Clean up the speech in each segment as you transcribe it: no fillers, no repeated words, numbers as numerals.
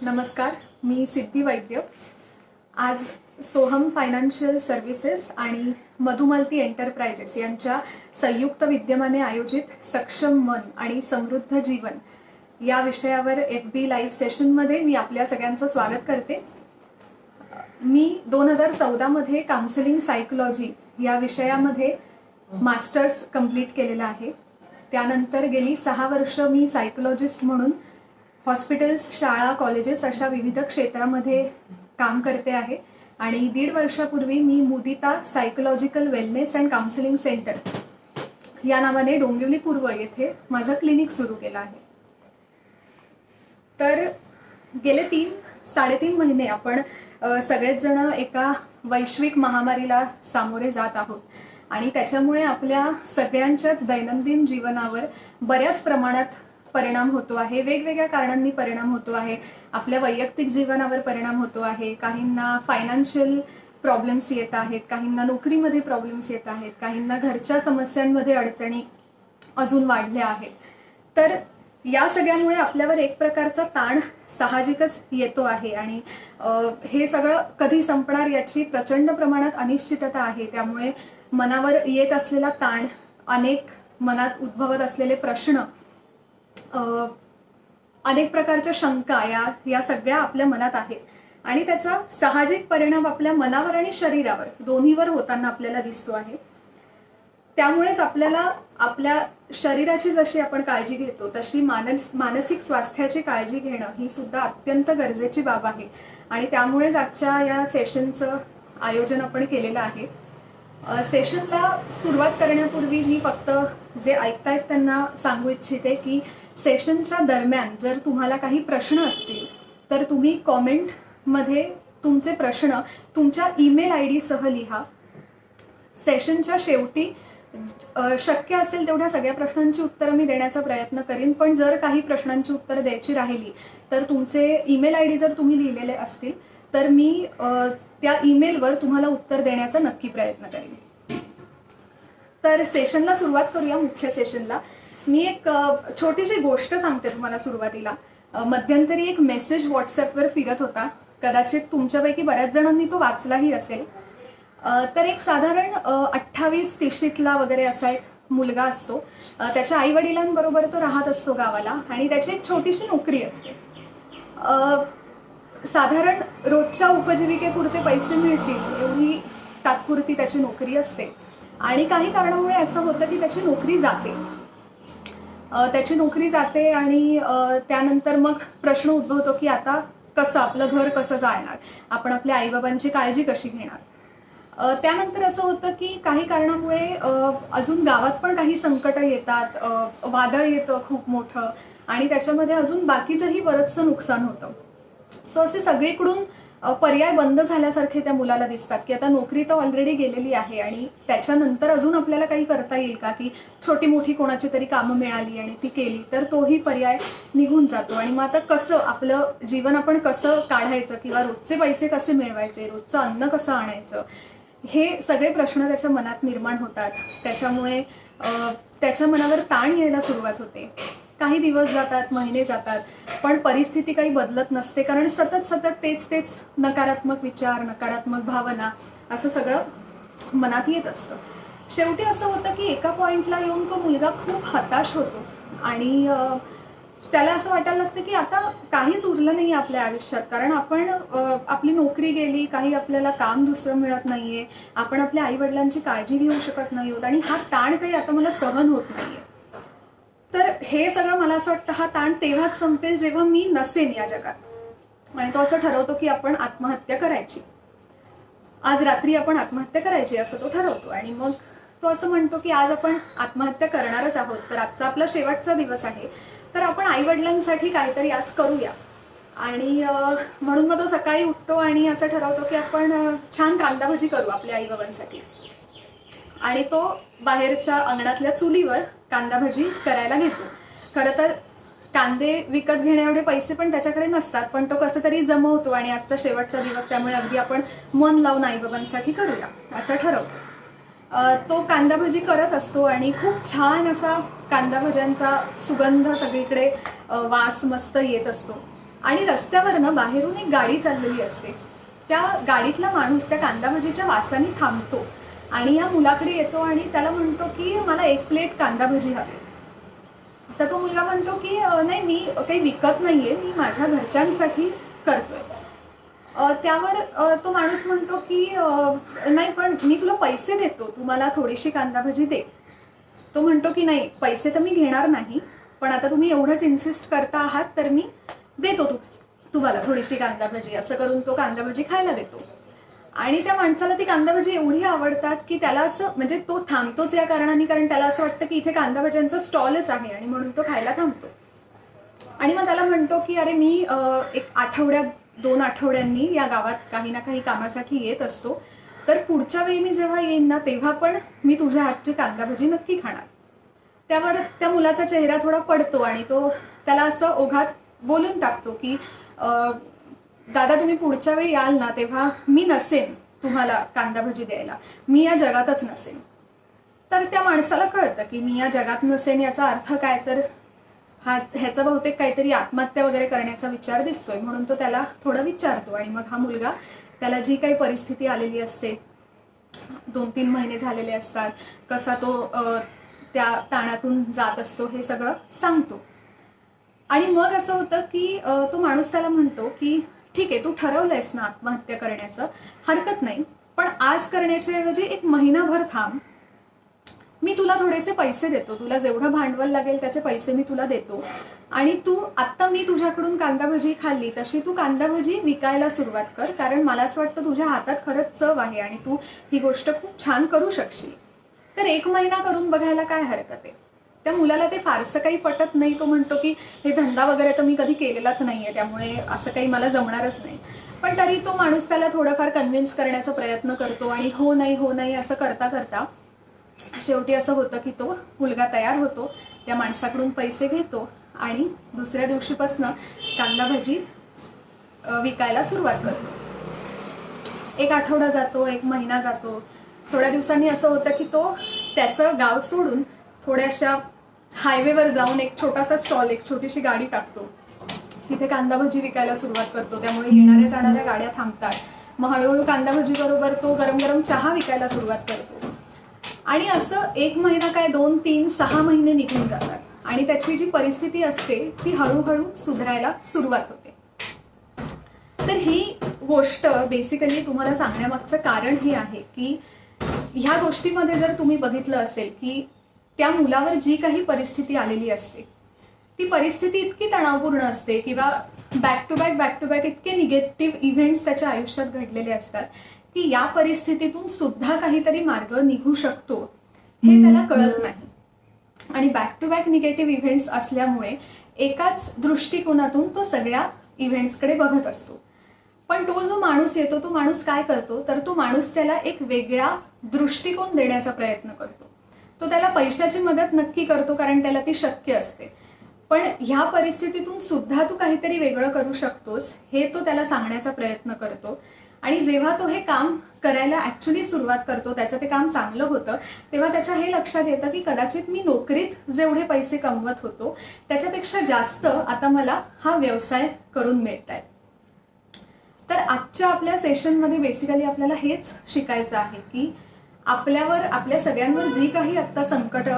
नमस्कार, मी सिद्धी वैद्य। आज Soham financial services आणि मधुमालती एंटरप्राइजेस यांच्या संयुक्त विद्यमाने आयोजित सक्षम मन आणि समृद्ध जीवन या विषयावर FB लाईव्ह सेशनमध्ये मी आपल्या सगळ्यांचं स्वागत करते। मी 2014 मध्ये काउन्सिलिंग सायकोलॉजी या विषयामध्ये मास्टर्स कंप्लीट केलेला आहे। त्यानंतर गेली 6 वर्ष मी सायकोलॉजिस्ट म्हणून हॉस्पिटल्स, शाळा, कॉलेजेस अशा विविध क्षेत्रामध्ये काम करते आहे आणि 1.5 वर्षापूर्वी मी Mudita psychological wellness and counselling centre या नावाने डोंबिवली पूर्व येथे माझं क्लिनिक सुरू केलं आहे। तर गेले 3-3.5 महिने आपण सगळेच जण एका वैश्विक महामारीला सामोरे जात आहोत आणि त्याच्यामुळे आपल्या सगळ्यांच्याच दैनंदिन जीवनावर बऱ्याच प्रमाणात परिणाम होतो आहे। वेगवेगळ्या कारणांनी परिणाम होतो आहे। आपल्या वैयक्तिक जीवनावर परिणाम होतो आहे। काहींना फायनान्शियल प्रॉब्लेम्स येत आहेत, काहींना नोकरीमध्ये प्रॉब्लेम्स येत आहेत, काहींना घरच्या समस्यांमध्ये अडचणी अजून वाढल्या आहेत। तर या सगळ्यामुळे आपल्यावर एक प्रकारचा ताण साहजिकच येतो आहे आणि हे सगळं कधी संपणार याची प्रचंड प्रमाणात अनिश्चितता आहे। त्यामुळे मनावर येत असलेला ताण, अनेक मनात उद्भवत असलेले प्रश्न, अनेक प्रकारच्या शंका या सगळ्या आपल्या मनात आहेत आणि त्याचा साहजिक परिणाम आपल्या मनावर आणि शरीरावर दोन्हीवर होताना आपल्याला दिसतो आहे। त्यामुळेच आपल्याला आपल्या शरीराची जशी आपण काळजी घेतो तशी मानसिक स्वास्थ्याची काळजी घेणं ही सुद्धा अत्यंत गरजेची बाब आहे आणि त्यामुळेच आजच्या या सेशनचं आयोजन आपण केलेलं आहे। सेशनला सुरुवात करण्यापूर्वी मी फक्त जे ऐकतायत त्यांना सांगू इच्छिते की सेशनच्या दरम्यान जर तुम्हाला काही प्रश्न असतील तर तुम्ही कॉमेंटमध्ये तुमचे प्रश्न तुमच्या ईमेल ID सह लिहा। सेशनच्या शेवटी शक्य असेल तेवढ्या सगळ्या प्रश्नांची उत्तरं मी देण्याचा प्रयत्न करीन, पण जर काही प्रश्नांची उत्तरं द्यायची राहिली तर तुमचे ईमेल ID जर तुम्ही लिहिलेले असतील तर मी त्या ईमेलवर तुम्हाला उत्तर देण्याचा नक्की प्रयत्न करेन। तर सेशनला सुरुवात करूया, मुख्य सेशनला। मी एक छोटीशी गोष्ट सांगते तुम्हाला सुरुवातीला। मध्यंतरी एक मेसेज व्हॉट्सअपवर फिरत होता, कदाचित तुमच्यापैकी बऱ्याच जणांनी तो वाचलाही असेल। तर एक साधारण 28-30ला वगैरे असा एक मुलगा असतो। त्याच्या आई वडिलांबरोबर तो राहत असतो गावाला आणि त्याची एक छोटीशी नोकरी असते। साधारण रोजच्या उपजीविकेपुरते पैसे मिळतील एवढी तात्पुरती त्याची नोकरी असते आणि काही कारणामुळे असं होतं की त्याची नोकरी जाते आणि त्यानंतर मग प्रश्न उद्भवतो की आता कसं आपलं घर कसं चालणार, आपण आपल्या आईबाबांची काळजी कशी घेणार। त्यानंतर असं होतं की काही कारणामुळे अजून गावात पण काही संकट येतात, वादळ येतं खूप मोठं आणि त्याच्यामध्ये अजून बाकीचंही बरंचसं नुकसान होतं। सो असे सगळीकडून पर्याय बंद झाल्यासारखे त्या मुलाला दिसतात की आता नोकरी तर ऑलरेडी गेलेली आहे आणि त्याच्यानंतर अजून आपल्याला काही करता येईल का, की छोटी मोठी कोणाची तरी कामं मिळाली आणि ती केली तर तोही पर्याय निघून जातो आणि मग आता कसं आपलं जीवन आपण कसं काढायचं किंवा रोजचे पैसे कसे मिळवायचे, रोजचं अन्न कसं आणायचं, हे सगळे प्रश्न त्याच्या मनात निर्माण होतात। त्याच्यामुळे त्याच्या मनावर ताण यायला सुरुवात होते। काही दिवस जातात, महिने जातात, पण परिस्थिती काही बदलत नसते, कारण सतत तेच नकारात्मक विचार, नकारात्मक भावना असं सगळं मनात येत असतं। शेवटी असं होतं की एका पॉइंटला येऊन तो मुलगा खूप हताश होतो आणि त्याला असं वाटायला लागतं की आता काहीच उरलं नाही आपल्या आयुष्यात, कारण आपण आपली नोकरी गेली, काही आपल्याला काम दुसरं मिळत नाहीये, आपण आपल्या आई वडिलांची काळजी घेऊ शकत नाही आहोत आणि हा ताण काही आता मला सहन होत नाहीये। तर हे सगळं मला असं वाटतं हा ताण तेव्हाच संपेल जेव्हा मी नसेन या जगात आणि तो असं ठरवतो की आपण आत्महत्या करायची, आज रात्री आपण आत्महत्या करायची असं तो ठरवतो आणि मग तो असं म्हणतो की आज आपण आत्महत्या करणारच आहोत, तर आजचा आपला शेवटचा दिवस आहे, तर आपण आई वडिलांसाठी काहीतरी आज करूया। आणि म्हणून मग तो सकाळी उठतो आणि असं ठरवतो की आपण छान कांदा भजी करू आपल्या आई बाबांसाठी आणि तो बाहेरच्या अंगणातल्या चुलीवर कांदा भजी करायला घेतो। खरं तर कांदे विकत घेण्या एवढे पैसे पण त्याच्याकडे नसतात, पण तो कसं तरी जमवतो आणि आजचा शेवटचा दिवस त्यामुळे अगदी आपण मन लावून आईबाबांसाठी करूया असं ठरवतो। तो कांदा भजी करत असतो आणि खूप छान असा कांदा भज्यांचा सुगंध सगळीकडे वास मस्त येत असतो आणि रस्त्यावर बाहेरून एक गाडी चाललेली असते. त्या गाडीतला माणूस त्या कांदा भजीच्या वासाने थांबतो आणि या मुलाकडे येतो आणि त्याला म्हणतो की मला 1 प्लेट कांदा भजी हवी. तर तो मुलगा म्हणतो की नाही, मी काही विकत नाहीये, मी माझ्या घरच्यांसाठी करतोय. त्यावर तो माणूस म्हणतो की नाही, पण मी तुला पैसे देतो, तू मला थोडीशी कांदा भजी दे. तो म्हणतो की नाही, पैसे तर मी घेणार नाही, पण आता तुम्ही एवढंच इन्सिस्ट करता आहात तर मी देतो तुम्हाला थोडीशी कांदा भजी. असं करून तो कांदा भजी खायला देतो. आणि त्या माणसाला ती कांदा भजी एवढी आवडतात की त्याला असं, म्हणजे तो थांबतोच या कारणाने, कारण त्याला असं वाटतं की इथे कांदा भज्यांचा स्टॉलच आहे आणि म्हणून तो खायला थांबतो. आणि मग त्याला म्हणतो की अरे मी 2 आठवड्यांनी या गावात काही ना काही कामासाठी येत असतो, तर पुढच्या वेळी मी जेव्हा येईन ना तेव्हा पण मी तुझ्या हातची कांदा भजी नक्की खाणार. त्यावर त्या मुलाचा चेहरा थोडा पडतो आणि तो त्याला असं ओघात बोलून टाकतो की दादा, तुम्ही पुढच्या वेळी याल ना तेव्हा मी नसेन तुम्हाला कांदा भजी द्यायला, मी या जगातच नसेन. तर त्या माणसाला कळतं की मी या जगात नसेन याचा अर्थ काय, तर ह्याचा बहुतेक काहीतरी आत्महत्या वगैरे करण्याचा विचार दिसतोय. म्हणून तो त्याला थोडं विचारतो आणि मग हा मुलगा त्याला जी काही परिस्थिती आलेली असते, 2-3 महिने झालेले असतात, कसा तो त्या ताणातून जात असतो हे सगळं सांगतो. आणि मग असं होतं की तो माणूस त्याला म्हणतो की ठीक आहे, तू ठरवलंयस ना आत्महत्या करण्याचं, हरकत नाही, पण आज करण्याच्या ऐवजी 1 महिनाभर थांब, मी तुला थोडेसे पैसे देतो, तुला जेवढं भांडवल लागेल त्याचे पैसे मी तुला देतो. आणि तू आत्ता मी तुझ्याकडून कांदा भजी खाल्ली तशी तू कांदा भजी विकायला सुरुवात कर, कारण मला असं वाटतं तुझ्या हातात खरंच चव आहे आणि तू ही गोष्ट खूप छान करू शकशील. तर 1 महिना करून बघायला काय हरकत आहे. त्या मुलाला ते फारसं काही पटत नाही. तो म्हणतो की हे धंदा वगैरे तर मी कधी केलेलाच नाहीये, त्यामुळे असं काही मला जमणारच नाही. पण तरी तो माणूस त्याला थोडंफार कन्व्हिन्स करण्याचा प्रयत्न करतो आणि हो नाही असं करता करता शेवटी असं होतं की तो मुलगा तयार होतो, त्या माणसाकडून पैसे घेतो आणि दुसऱ्या दिवशीपासून कांदा भजी विकायला सुरुवात करतो. 1 आठवडा जातो, 1 महिना जातो. थोड्या दिवसांनी असं होतं की तो त्याचं गाव सोडून थोड्याशा हायवेवर जाऊन एक छोटासा स्टॉल, एक छोटीशी गाडी टाकतो. तिथे कांदा भजी विकायला सुरुवात करतो. त्यामुळे येणाऱ्या जाणाऱ्या गाड्या थांबतात. मग हळूहळू कांदा भजी बरोबर तो गरम गरम चहा विकायला सुरुवात करतो. आणि असं 1 महिना काय, 2, 3, 6 महिने निघून जातात आणि त्याची जी परिस्थिती असते ती हळूहळू सुधारायला सुरुवात होते. तर ही गोष्ट बेसिकली तुम्हाला सांगण्यामागचं कारण हे आहे की ह्या गोष्टीमध्ये जर तुम्ही बघितलं असेल की त्या मुलावर जी काही परिस्थिती आलेली असते ती परिस्थिती इतकी तणावपूर्ण असते किंवा बॅक टू बॅक इतके निगेटिव्ह इव्हेंट्स त्याच्या आयुष्यात घडलेले असतात की या परिस्थितीतून सुद्धा काहीतरी मार्ग निघू शकतो हे त्याला कळत नाही. आणि back to back negative events असल्यामुळे एकाच दृष्टिकोनातून तो सगळ्या इव्हेंट्सकडे बघत असतो. पण तो जो माणूस येतो तो माणूस काय करतो, तर तो माणूस त्याला एक वेगळा दृष्टिकोन देण्याचा प्रयत्न करतो. तो त्याला पैशाची मदत नक्की करतो कारण त्याला ती शक्य असते, पण ह्या परिस्थितीतून सुद्धा तू काहीतरी वेगळं करू शकतोस हे तो त्याला सांगण्याचा प्रयत्न करतो. आणि जेव्हा तो हे काम करायला ऍक्च्युली सुरुवात करतो, त्याचं ते काम चांगलं होतं, तेव्हा त्याच्या हे लक्षात येतं की कदाचित मी नोकरीत जेवढे पैसे कमवत होतो त्याच्यापेक्षा जास्त आता मला हा व्यवसाय करून मिळतायत. तर आजच्या आपल्या सेशनमध्ये बेसिकली आपल्याला हेच शिकायचं आहे की आपल्यावर, आपल्या सगळ्यांवर जी काही आत्ता संकट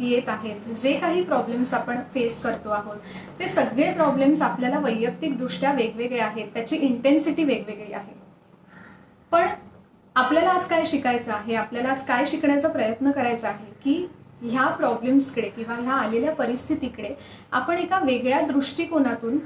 येत आहेत, जे काही प्रॉब्लेम्स आपण फेस करतो आहोत, ते सगळे प्रॉब्लेम्स आपल्याला वैयक्तिकदृष्ट्या वेगवेगळे आहेत, त्याची इंटेन्सिटी वेगवेगळी आहे. पण आपल्याला आज काय शिकायचं आहे, आपल्याला आज काय शिकण्याचा प्रयत्न करायचा आहे की ह्या प्रॉब्लेम्सकडे किंवा ह्या आलेल्या परिस्थितीकडे आपण एका वेगळ्या दृष्टिकोनातून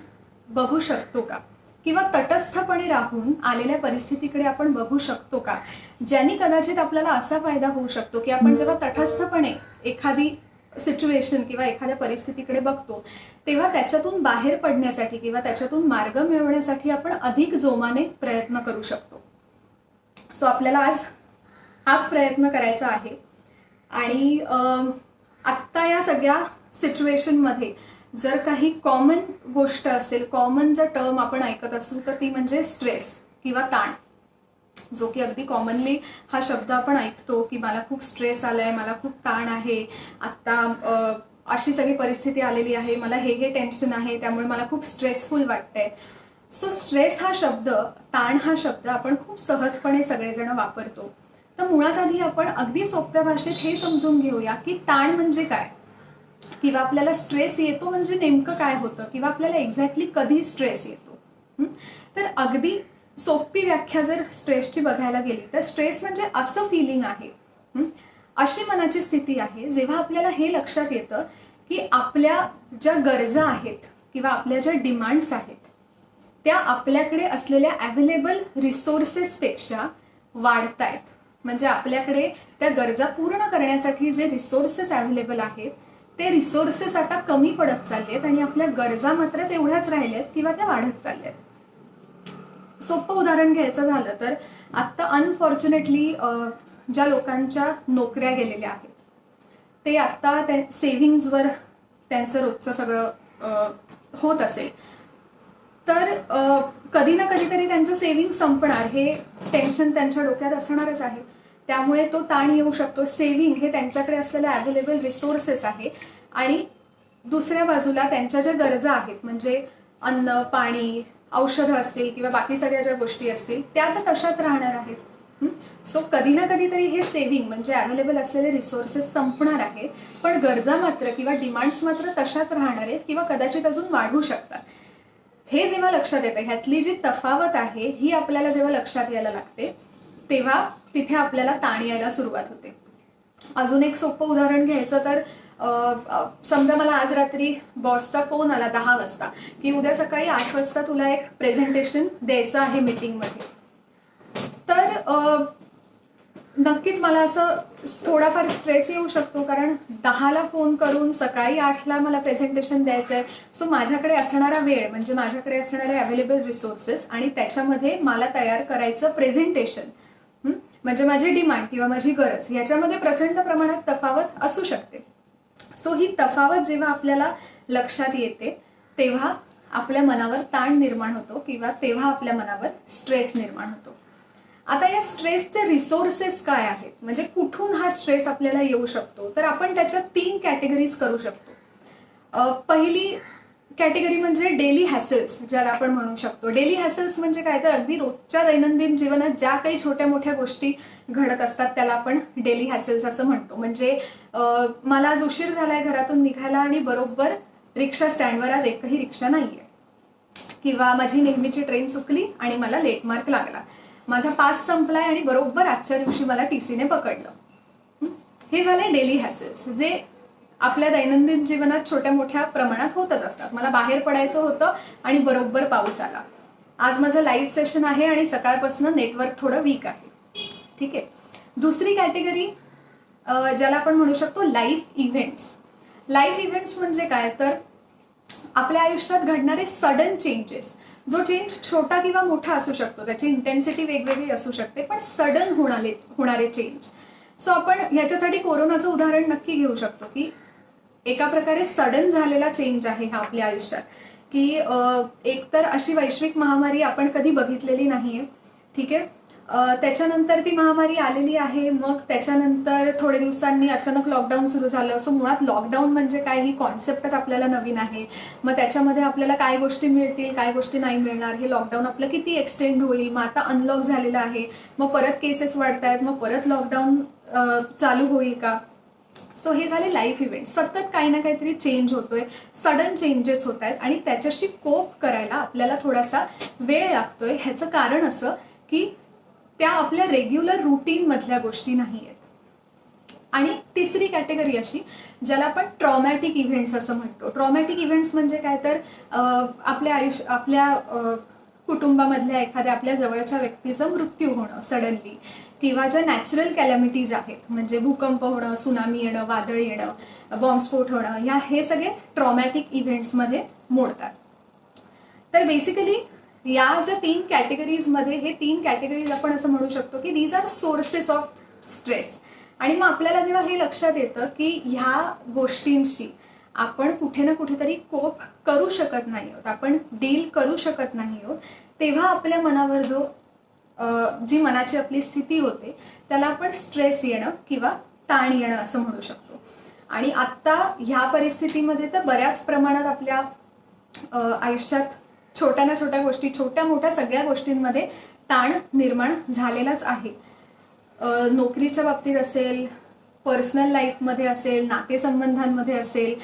बघू शकतो का, किंवा तटस्थपणे राहून आलेल्या परिस्थितीकडे आपण बघू शकतो का, ज्यांनी कदाचित आपल्याला असा फायदा होऊ शकतो की आपण जेव्हा तटस्थपणे एखादी सिच्युएशन किंवा एखाद्या परिस्थितीकडे बघतो तेव्हा त्याच्यातून बाहेर पडण्यासाठी किंवा त्याच्यातून मार्ग मिळवण्यासाठी आपण अधिक जोमाने प्रयत्न करू शकतो. सो आपल्याला आज हाच प्रयत्न करायचा आहे. आणि आत्ता या सगळ्या सिच्युएशनमध्ये जर काही कॉमन गोष्ट असेल, कॉमन जर टर्म आपण ऐकत असू तर ती म्हणजे स्ट्रेस किंवा ताण, जो की अगदी कॉमनली हा शब्द आपण ऐकतो की मला खूप स्ट्रेस आलाय, मला खूप ताण आहे, आत्ता अशी सगळी परिस्थिती आलेली आहे, मला हे टेन्शन आहे, त्यामुळे मला खूप स्ट्रेसफुल वाटतंय. सो स्ट्रेस हा शब्द, ताण हा शब्द आपण खूप सहजपणे सगळेजण वापरतो. तर मुळात आधी आपण अगदी सोप्या भाषेत हे समजून घेऊया की ताण म्हणजे काय, किंवा आपल्याला स्ट्रेस येतो म्हणजे नेमकं काय होतं, किंवा आपल्याला एक्झॅक्टली कधी स्ट्रेस येतो. तर अगदी सोपी व्याख्या जर स्ट्रेसची बघायला गेली तर स्ट्रेस म्हणजे असं फिलिंग आहे, अशी मनाची स्थिती आहे जेव्हा आपल्याला हे लक्षात येतं की आपल्या ज्या गरजा आहेत किंवा आपल्या ज्या डिमांड्स आहेत त्या आपल्याकडे असलेल्या अवेलेबल रिसोर्सेसपेक्षा वाढतायत. म्हणजे आपल्याकडे त्या गरजा पूर्ण करण्यासाठी जे रिसोर्सेस अवेलेबल आहेत ते रिसोर्सेस आता कमी पडत चाललेत आणि आपल्या गरजा मात्र तेवढ्याच राहिल्यात किंवा त्या वाढत चालल्यात. सोपं उदाहरण घ्यायचं झालं तर आता अनफॉर्च्युनेटली ज्या लोकांच्या नोकऱ्या गेलेल्या आहेत ते आता त्या सेव्हिंग्जवर त्यांचं रोजचं सगळं होत असेल तर कधी ना कधीतरी त्यांचं सेव्हिंग संपणार हे टेन्शन त्यांच्या डोक्यात असणारच आहे. त्यामुळे तो ताण येऊ शकतो. सेव्हिंग हे त्यांच्याकडे असलेले अवेलेबल रिसोर्सेस आहे आणि दुसऱ्या बाजूला त्यांच्या ज्या गरजा आहेत म्हणजे अन्न, पाणी, औषधं असतील किंवा बाकी सगळ्या ज्या गोष्टी असतील त्या तर तशाच राहणार आहेत. सो कधी ना कधीतरी हे सेव्हिंग म्हणजे अवेलेबल असलेले रिसोर्सेस संपणार आहेत, पण गरजा मात्र किंवा डिमांड्स मात्र तशाच राहणार आहेत किंवा कदाचित अजून वाढू शकतात. हे जेव्हा लक्षात येतं, ह्यातली जी तफावत आहे ही आपल्याला जेव्हा लक्षात यायला लागते तेव्हा तिथे आपल्याला ताण यायला सुरुवात होते. अजून एक सोपं उदाहरण घ्यायचं तर समजा मला आज रात्री बॉसचा फोन आला 10 वाजता की उद्या सकाळी 8 वाजता तुला एक प्रेझेंटेशन द्यायचं आहे मीटिंगमध्ये. तर नक्कीच मला असं थोडाफार स्ट्रेस येऊ शकतो, कारण 10ला फोन करून सकाळी 8ला मला प्रेझेंटेशन द्यायचं आहे. सो माझ्याकडे असणारा वेळ म्हणजे माझ्याकडे असणारे अवेलेबल रिसोर्सेस आणि त्याच्यामध्ये मला तयार करायचं प्रेझेंटेशन म्हणजे माझी डिमांड किंवा माझी गरज याच्यामध्ये प्रचंड प्रमाणात तफावत असू शकते. सो ही तफावत जेव्हा आपल्याला लक्षात येते तेव्हा आपल्या मनावर ताण निर्माण होतो किंवा तेव्हा आपल्या मनावर स्ट्रेस निर्माण होतो. आता या स्ट्रेसचे रिसोर्सेस काय आहेत, म्हणजे कुठून हा स्ट्रेस आपल्याला येऊ शकतो, तर आपण त्याच्या 3 कॅटेगरीज करू शकतो. पहिली कॅटेगरी म्हणजे डेली हॅसल्स, ज्याला आपण म्हणू शकतो. डेली हॅसल्स म्हणजे काय, तर अगदी रोजच्या दैनंदिन जीवनात ज्या काही छोट्या मोठ्या गोष्टी घडत असतात त्याला आपण डेली हॅसल्स असं म्हणतो. म्हणजे मला आज उशीर झालाय घरातून निघायला आणि बरोबर रिक्षा स्टँडवर आज एकही रिक्षा नाहीये, किंवा माझी नेहमीची ट्रेन चुकली आणि मला लेट मार्क लागला, माझा पास संपलाय आणि बरोबर आजच्या दिवशी मला टीसीने पकडलं. हे झाले डेली हॅसल्स जे आपल्या दैनंदिन जीवनात छोट्या मोठ्या प्रमाणात होतच असतात. मला बाहेर पडायचं होतं आणि बरोबर पाऊस आला, आज माझं लाईव्ह सेशन आहे आणि सकाळपासून नेटवर्क थोडं वीक आहे. ठीक आहे. दुसरी कॅटेगरी ज्याला आपण म्हणू शकतो लाईफ इव्हेंट्स. लाईफ इव्हेंट्स म्हणजे काय, तर आपल्या आयुष्यात घडणारे सडन चेंजेस. जो चेंज छोटा किंवा मोठा असू शकतो, त्याची इंटेन्सिटी वेगवेगळी असू शकते, पण सडन होणारे चेंज. सो आपण ह्याच्यासाठी कोरोनाचं उदाहरण नक्की घेऊ शकतो की एका प्रकारे सडन झालेला चेंज आहे हा आपल्या आयुष्यात, की एकतर अशी वैश्विक महामारी आपण कधी बघितलेली नाहीये. ठीक आहे. त्याच्यानंतर ती महामारी आलेली आहे, मग त्याच्यानंतर थोडे दिवसांनी अचानक लॉकडाऊन सुरू झालं. सो मुळात लॉकडाऊन म्हणजे काय ही कॉन्सेप्टच आपल्याला नवीन आहे. मग त्याच्यामध्ये आपल्याला काय गोष्टी मिळतील, काय गोष्टी नाही मिळणार, हे लॉकडाऊन आपलं किती एक्सटेंड होईल, मग आता अनलॉक झालेलं आहे, मग परत केसेस वाढतायत, मग परत लॉकडाऊन चालू होईल का. सो हे झाले लाईफ इव्हेंट. सतत काही ना काहीतरी चेंज होतोय, सडन चेंजेस होत आहेत आणि त्याच्याशी कोप करायला आपल्याला थोडासा वेळ लागतोय. ह्याचं कारण असं की त्या आपल्या रेग्युलर रुटीन मधल्या गोष्टी नाही आहेत. आणि तिसरी कॅटेगरी अशी ज्याला आपण ट्रॉमॅटिक इव्हेंट्स असं म्हणतो. ट्रॉमॅटिक इव्हेंट्स म्हणजे काय, तर आपल्या कुटुंबामधल्या एखाद्या आपल्या जवळच्या व्यक्तीचा मृत्यू होणं सडनली, किंवा ज्या नॅचरल कॅलॅमिटीज आहेत म्हणजे भूकंप होणं, सुनामी येणं, वादळ येणं, बॉम्बस्फोट होणं, हे सगळे ट्रॉमॅटिक इव्हेंट्समध्ये मोडतात. तर बेसिकली या ज्या 3 कॅटेगरीजमध्ये हे 3 कॅटेगरीज आपण असं म्हणू शकतो की these are sources of stress. आणि मग आपल्याला जेव्हा हे लक्षात येतं की ह्या गोष्टींशी आपण कुठे ना कुठेतरी कोप करू शकत नाही आहोत, आपण डील करू शकत नाही आहोत, तेव्हा आपल्या मनावर जी मनाची आपली स्थिती होते त्याला आपण स्ट्रेस येणं किंवा ताण येणं असं म्हणू शकतो. आणि आत्ता ह्या परिस्थितीमध्ये तर बऱ्याच प्रमाणात आपल्या आयुष्यात छोट्या ना छोट्या गोष्टी, छोट्या मोठ्या सगळ्या गोष्टींमध्ये ताण निर्माण झालेलाच आहे. नोकरीच्या बाबतीत असेल, पर्सनल लाईफमध्ये असेल, नातेसंबंधांमध्ये असेल,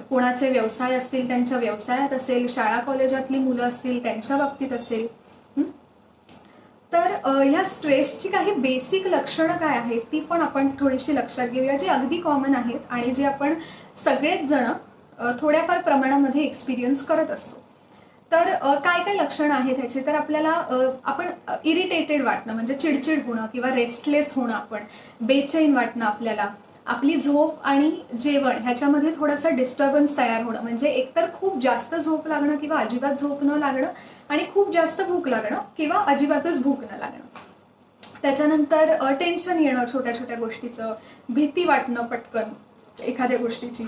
कोणाचे व्यवसाय असतील त्यांच्या व्यवसायात असेल, शाळा कॉलेजातली मुलं असतील त्यांच्या बाबतीत असेल. तर ह्या स्ट्रेसची काही बेसिक लक्षणं काय आहेत ती पण आपण थोडीशी लक्षात घेऊया, जी अगदी कॉमन आहेत आणि जे आपण सगळेच जण थोड्याफार प्रमाणामध्ये एक्सपिरियन्स करत असतो. तर काय काय लक्षणं आहेत ह्याची, तर आपल्याला आपण इरिटेटेड वाटणं म्हणजे चिडचिड होणं किंवा रेस्टलेस होणं, आपण बेचैन वाटणं, आपल्याला आपली झोप आणि जेवण ह्याच्यामध्ये थोडासा डिस्टर्बन्स तयार होणं, म्हणजे एकतर खूप जास्त झोप लागणं किंवा अजिबात झोप न लागणं, आणि खूप जास्त भूक लागणं किंवा अजिबातच भूक न लागणं. त्याच्यानंतर टेन्शन येणं छोट्या छोट्या गोष्टीचं, भीती वाटणं पटकन एखाद्या गोष्टीची,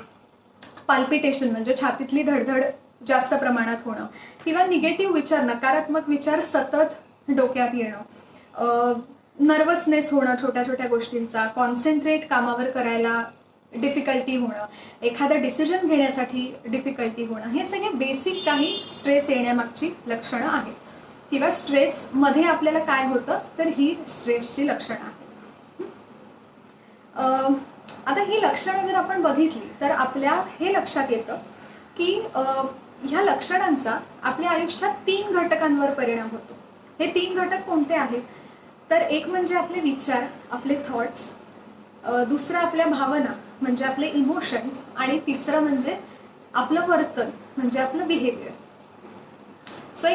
पाल्पिटेशन म्हणजे छातीतली धडधड जास्त प्रमाणात होणं, किंवा निगेटिव्ह विचार, नकारात्मक विचार सतत डोक्यात येणं, नर्वसनेस होणं छोट्या छोट्या गोष्टींचा, कॉन्सन्ट्रेट कामावर करायला डिफिकल्टी होणं, एखादा डिसिजन घेण्यासाठी डिफिकल्टी होणं, हे सगळे बेसिक काही स्ट्रेस येण्यामागची लक्षणं आहेत. किंवा स्ट्रेसमध्ये आपल्याला काय होतं तर ही स्ट्रेसची लक्षणं आहेत. आता ही लक्षणं जर आपण बघितली तर आपल्या हे लक्षात येतं की ह्या लक्षणांचा आपल्या आयुष्यात 3 घटकांवर परिणाम होतो. हे 3 घटक कोणते आहेत तर एक म्हणजे आपले विचार, आपले थॉट्स, दुसरं आपल्या भावना म्हणजे आपले इमोशन्स, आणि तिसरं म्हणजे आपलं वर्तन म्हणजे आपलं बिहेवियर. सो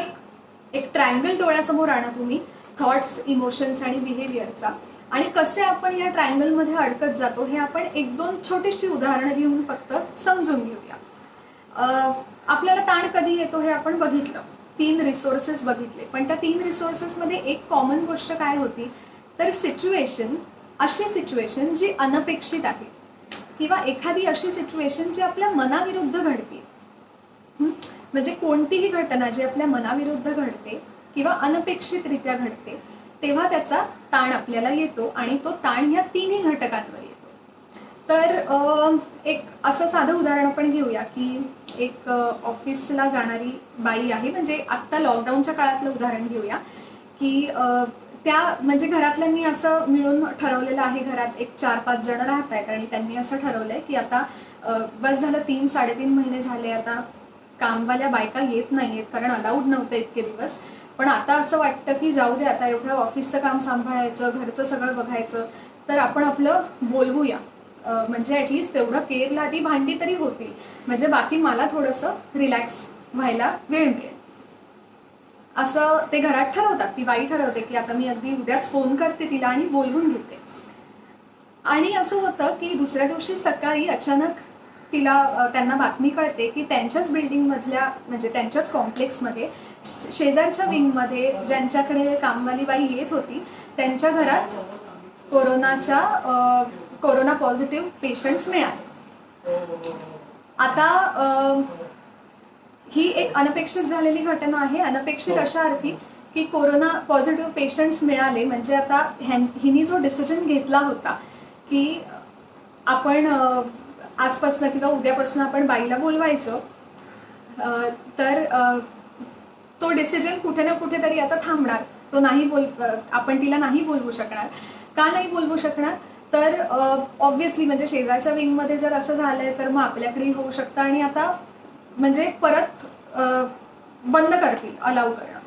एक ट्रायंगल डोळ्यासमोर आणा तुम्ही, थॉट्स, इमोशन्स आणि बिहेवियरचा, आणि कसे आपण या ट्रायंगलमध्ये अडकत जातो हे आपण 1-2 छोटीशी उदाहरणं घेऊन फक्त समजून घेऊया. आपल्याला ताण कधी येतो हे आपण बघितलं, 3 रिसोर्सेस बघितले, पण त्या 3 रिसोर्सेसमध्ये एक कॉमन गोष्ट काय होती तर सिच्युएशन, अशी सिच्युएशन जी अनपेक्षित आहे, किंवा एखादी अशी सिच्युएशन जी आपल्या मनाविरुद्ध घडते. म्हणजे कोणतीही घटना जी आपल्या मनाविरुद्ध घडते किंवा अनपेक्षितरित्या घडते तेव्हा त्याचा ताण आपल्याला येतो, आणि तो ताण ह्या 3ही घटकांवर येतो. तर एक असं साधं उदाहरण आपण घेऊया की एक ऑफिसला जाणारी बाई आहे, म्हणजे आत्ता लॉकडाऊनच्या काळातलं उदाहरण घेऊया की त्या म्हणजे घरातल्यांनी असं मिळून ठरवलेलं आहे, घरात एक 4-5 जण राहत आहेत आणि त्यांनी असं ठरवलंय की आता बस झालं, 3-3.5 महिने झाले आता कामवाल्या बायका येत नाहीयेत, कारण अलाउड नव्हतं इतके दिवस. पण आता असं वाटतं की जाऊ दे, आता एवढं ऑफिसचं काम सांभाळायचं, घरचं सगळं बघायचं, तर आपण आपलं बोलवूया, म्हणजे ॲटलिस्ट तेवढं केअरला आधी भांडी तरी होतील, म्हणजे बाकी मला थोडंसं रिलॅक्स व्हायला वेळ मिळेल. असं ते घरात ठरवतात, ती बाई ठरवते की आता मी अगदी उद्याच फोन करते तिला आणि बोलवून घेते. आणि असं होतं की दुसऱ्या दिवशी सकाळी अचानक त्यांना बातमी कळते की त्यांच्याच बिल्डिंगमधल्या, म्हणजे त्यांच्याच कॉम्प्लेक्समध्ये शेजारच्या विंगमध्ये ज्यांच्याकडे कामवाली बाई येत होती त्यांच्या घरात कोरोना पॉझिटिव्ह पेशंट्स मिळाले. आता ही एक अनपेक्षित झालेली घटना आहे. अनपेक्षित अशा अर्थी की कोरोना पॉझिटिव्ह पेशंट्स मिळाले म्हणजे आता हिनी जो डिसिजन घेतला होता की आपण आजपासून किंवा उद्यापासून आपण बाईला बोलवायचं, तर तो डिसिजन कुठे ना कुठेतरी आता थांबणार. तो नाही आपण तिला नाही बोलवू शकणार. का नाही बोलवू शकणार तर ऑब्व्हियसली म्हणजे शेजारच्या विंगमध्ये जर असं झालंय तर मग आपल्याकडे होऊ शकतं, आणि आता म्हणजे परत बंद करतील अलाउ करणं.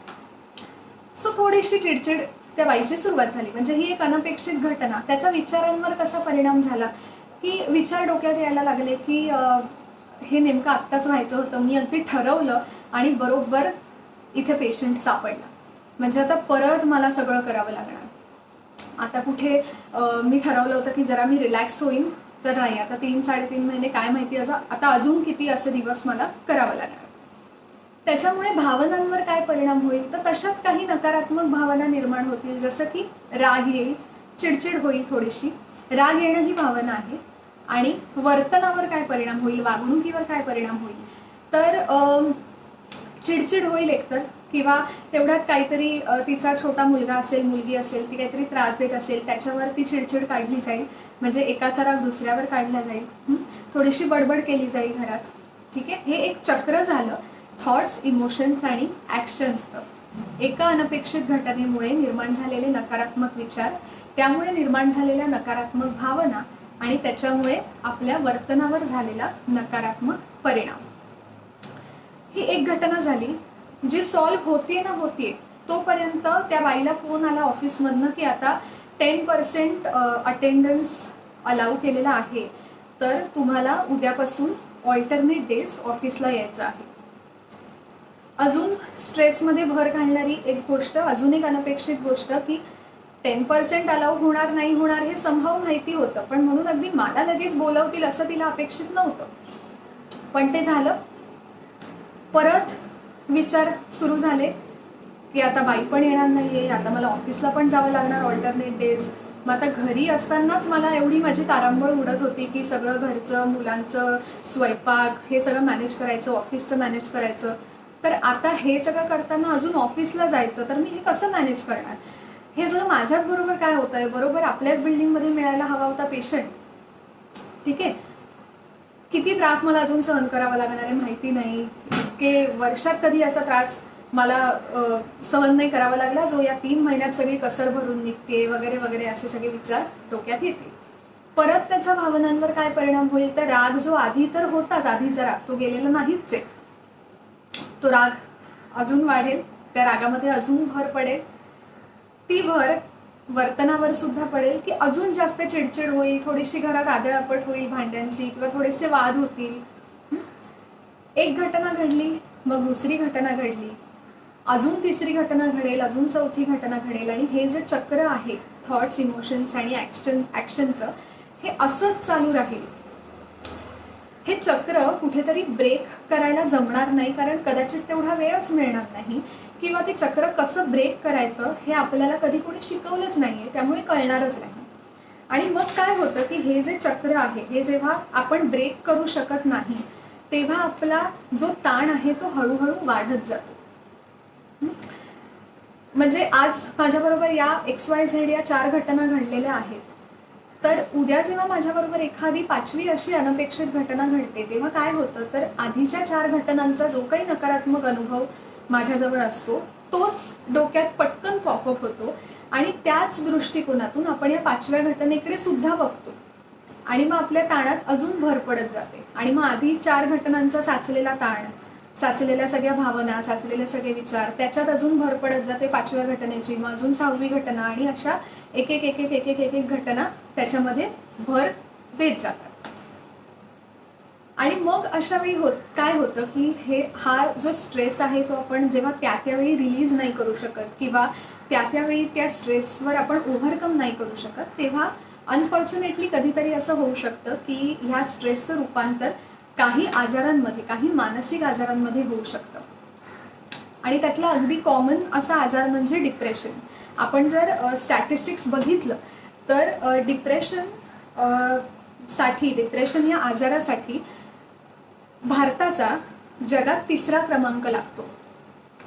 सो थोडीशी चिडचिड त्या बाईची सुरुवात झाली. म्हणजे ही एक अनपेक्षित घटना. त्याचा विचारांवर कसा परिणाम झाला की विचार डोक्यात यायला लागले की हे नेमकं आत्ताच व्हायचं होतं, मी अगदी ठरवलं आणि बरोबर इथे पेशंट सापडला, म्हणजे आता परत मला सगळं करावं लागणार. आता कुठे मी ठरवलं होतं की जरा मी रिलॅक्स होईन, तर नाही, आता 3-3.5 महिने काय माहिती आता अजून किती असे दिवस मला करावं लागणार. त्याच्यामुळे भावनांवर काय परिणाम होईल तर तशाच काही नकारात्मक भावना निर्माण होतील, जसं की राग येईल, चिडचिड होईल थोडीशी. राग येणं ही भावना आहे. आणि वर्तनावर काय परिणाम होईल, वागणुकीवर काय परिणाम होईल तर चिडचिड होईल एकतर, किंवा तेवढ्यात काहीतरी तिचा छोटा मुलगा असेल, मुलगी असेल, ती काहीतरी त्रास देत असेल, त्याच्यावर ती चिडचिड काढली जाईल, म्हणजे एकाचा राग दुसऱ्यावर काढला जाईल, थोडीशी बडबड केली जाईल घरात. ठीक आहे, हे एक चक्र झालं थॉट्स, इमोशन्स आणि ॲक्शन्सचं. एका अनपेक्षित घटनेमुळे निर्माण झालेले नकारात्मक विचार, त्यामुळे निर्माण झालेल्या नकारात्मक भावना आणि त्याच्यामुळे आपल्या वर्तनावर झालेला नकारात्मक परिणाम. ही एक घटना झाली जी सॉल्व्ह होतीये ना होतीये, तोपर्यंत त्या बाईला फोन आला ऑफिसमधनं की आता 10% अटेंडन्स अलाउ केलेला आहे, तर तुम्हाला उद्यापासून ऑल्टरनेट डेज ऑफिसला यायचं आहे. अजून स्ट्रेसमध्ये भर घालणारी एक गोष्ट, अजून एक अनपेक्षित गोष्ट की 10% अलाउ होणार नाही होणार हे संभव माहिती होतं, पण म्हणून अगदी मला लगेच बोलवतील असं तिला अपेक्षित नव्हतं, पण ते झालं. परत विचार सुरू झाले की आता बाई पण येणार नाहीये, आता मला ऑफिसला पण जावं लागणार ऑल्टरनेट डेज. मग आता घरी असतानाच मला एवढी माझी तारांबळ उडत होती की सगळं घरचं, मुलांचं, स्वयंपाक हे सगळं मॅनेज करायचं, ऑफिसचं मॅनेज करायचं, तर आता हे सगळं करताना अजून ऑफिसला जायचं, तर मी हे कसं मॅनेज करणार. हे सगळं माझ्याच बरोबर काय होत आहे, बरोबर आपल्याच बिल्डिंगमध्ये मिळायला हवा होता पेशंट. ठीक आहे, किती त्रास मला अजून सहन करावा लागणार आहे माहिती नाही, इतके वर्षात कधी असा त्रास मला सहन नाही करावा लागला जो या 3 महिन्यात सगळी कसर भरून निघते वगैरे वगैरे, असे सगळे विचार डोक्यात येते. परत त्याचा भावनांवर काय परिणाम होईल, तर राग जो आधी तर होताच, आधीचा राग तो गेलेला नाहीच आहे, तो राग अजून वाढेल, त्या रागामध्ये अजून भर पडेल, ती भर वर्तनावर सुद्धा पडेल की अजून जास्त चिडचिड होईल, थोडीशी घरात आदळआपट होईल भांड्यांची, किंवा थोडेसे वाद होतील. एक घटना घडली, मग दुसरी घटना घडली, अजून तिसरी घटना घडेल, अजून चौथी घटना घडेल, आणि हे जे चक्र आहे थॉट्स, इमोशन्स आणि ॲक्शनचं, हे असंच चालू राहील. हे चक्र कुठेतरी ब्रेक करायला जमणार नाही, कारण कदाचित तेवढा वेळच मिळणार नाही, किंवा ते चक्र कसं ब्रेक करायचं हे आपल्याला कधी कोणी शिकवलंच नाहीये, त्यामुळे कळणारच नाही. आणि मग काय होतं की हे जे चक्र आहे हे जेव्हा आपण ब्रेक करू शकत नाही, तेव्हा आपला जो ताण आहे तो हळूहळू वाढत जातो. म्हणजे आज माझ्याबरोबर या XYZ या 4 घटना घडलेल्या आहेत, तर उद्या जेव्हा माझ्याबरोबर एखादी 5वी अशी अनपेक्षित घटना घडते, तेव्हा काय होतं, तर आधीच्या 4 घटनांचा जो काही नकारात्मक अनुभव माझ्याजवळ असतो तोच डोक्यात पटकन पॉपअप होतो, आणि त्याच दृष्टिकोनातून आपण या 5व्या घटनेकडे सुद्धा बघतो, आणि मग आपल्या ताणात अजून भर पडत जाते, आणि मग आधी 4 घटनांचा साचलेला ताण, साचलेल्या सगळ्या भावना, साचलेले सगळे विचार, त्याच्यात अजून भर पडत जाते 5व्या घटनेची, मग अजून 6वी घटना, आणि अशा एक एक घटना त्याच्यामध्ये भर देत जातात. आणि मग अशा वेळी काय होतं की हा जो स्ट्रेस आहे तो आपण जेव्हा त्यावेळी रिलीज नाही करू शकत, किंवा त्यावेळी त्या स्ट्रेसवर आपण ओव्हरकम नाही करू शकत, तेव्हा अनफॉर्च्युनेटली कधीतरी असं होऊ शकतं की ह्या स्ट्रेसचं रूपांतर काही आजारांमध्ये, काही मानसिक आजारांमध्ये होऊ शकतं. आणि त्यातला अगदी कॉमन असा आजार म्हणजे डिप्रेशन. आपण जर स्टॅटिस्टिक्स बघितलं तर डिप्रेशन या आजारासाठी भारताचा जगात 3रा क्रमांक लागतो.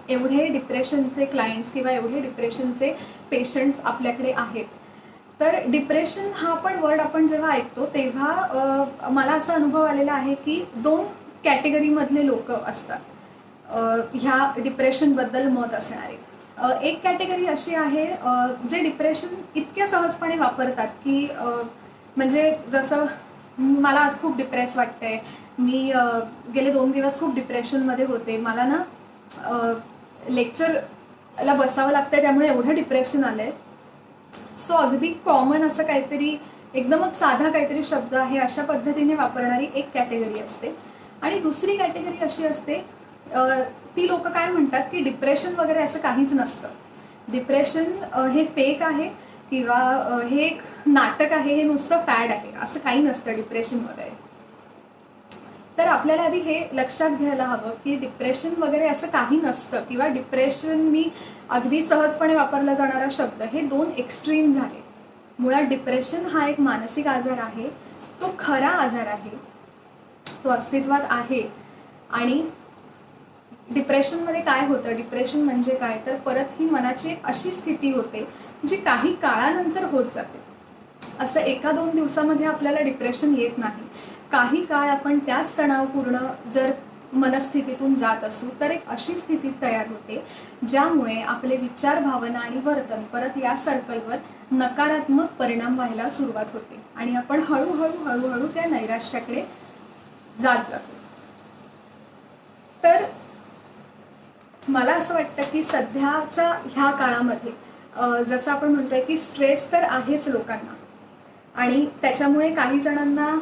एवढे डिप्रेशनचे क्लायंट्स किंवा एवढे डिप्रेशनचे पेशंट्स आपल्याकडे आहेत. तर डिप्रेशन हा पण वर्ड आपण जेव्हा ऐकतो तेव्हा मला असा अनुभव आलेला आहे की 2 कॅटेगरीमधले लोक असतात ह्या डिप्रेशनबद्दल मत असणारे. एक कॅटेगरी अशी आहे जे डिप्रेशन इतक्या सहजपणे वापरतात की म्हणजे जसं मला आज खूप डिप्रेस वाटतंय, मी गेले 2 दिवस खूप डिप्रेशनमध्ये होते, मला ना लेक्चरला बसावं लागतंय त्यामुळे एवढं डिप्रेशन आलंय. सो अगदी कॉमन असं काहीतरी एकदमच साधा काहीतरी शब्द आहे अशा पद्धतीने वापरणारी एक कॅटेगरी असते. आणि दुसरी कॅटेगरी अशी असते, ती लोक काय म्हणतात की डिप्रेशन वगैरे असं काहीच नसतं, डिप्रेशन हे फेक आहे किंवा हे एक नाटक आहे, हे नुसतं फॅड आहे, असं काही नसतं डिप्रेशन वगैरे. तर आपल्याला आधी हे लक्षात घ्यायला हवं की डिप्रेशन वगैरे असं काही नसतं, किंवा डिप्रेशन मी अगदी सहजपणे वापरला जाणारा शब्द, हे 2 एक्स्ट्रीम झाले. मुळात डिप्रेशन हा एक मानसिक आजार आहे, तो खरा आजार आहे, तो अस्तित्वात आहे. आणि डिप्रेशनमध्ये काय होतं, डिप्रेशन म्हणजे काय, तर परत ही मनाची एक अशी स्थिती होते जी काही काळानंतर होत जाते. असं 1-2 दिवसामध्ये आपल्याला डिप्रेशन येत नाही. काही काळ आपण त्याच तणावपूर्ण जर मनस्थितीतून जात असू तर एक अशी स्थिती तयार होते ज्यामुळे आपले विचार, भावना आणि वर्तन परत या सर्कलवर नकारात्मक परिणाम व्हायला सुरुवात होते आणि आपण हळूहळू त्या नैराश्याकडे जात जातो. तर मला असं वाटतं की सध्याच्या ह्या काळामध्ये जसं आपण म्हणतोय की स्ट्रेस तर आहेच लोकांना आणि त्याच्यामुळे काही जणांना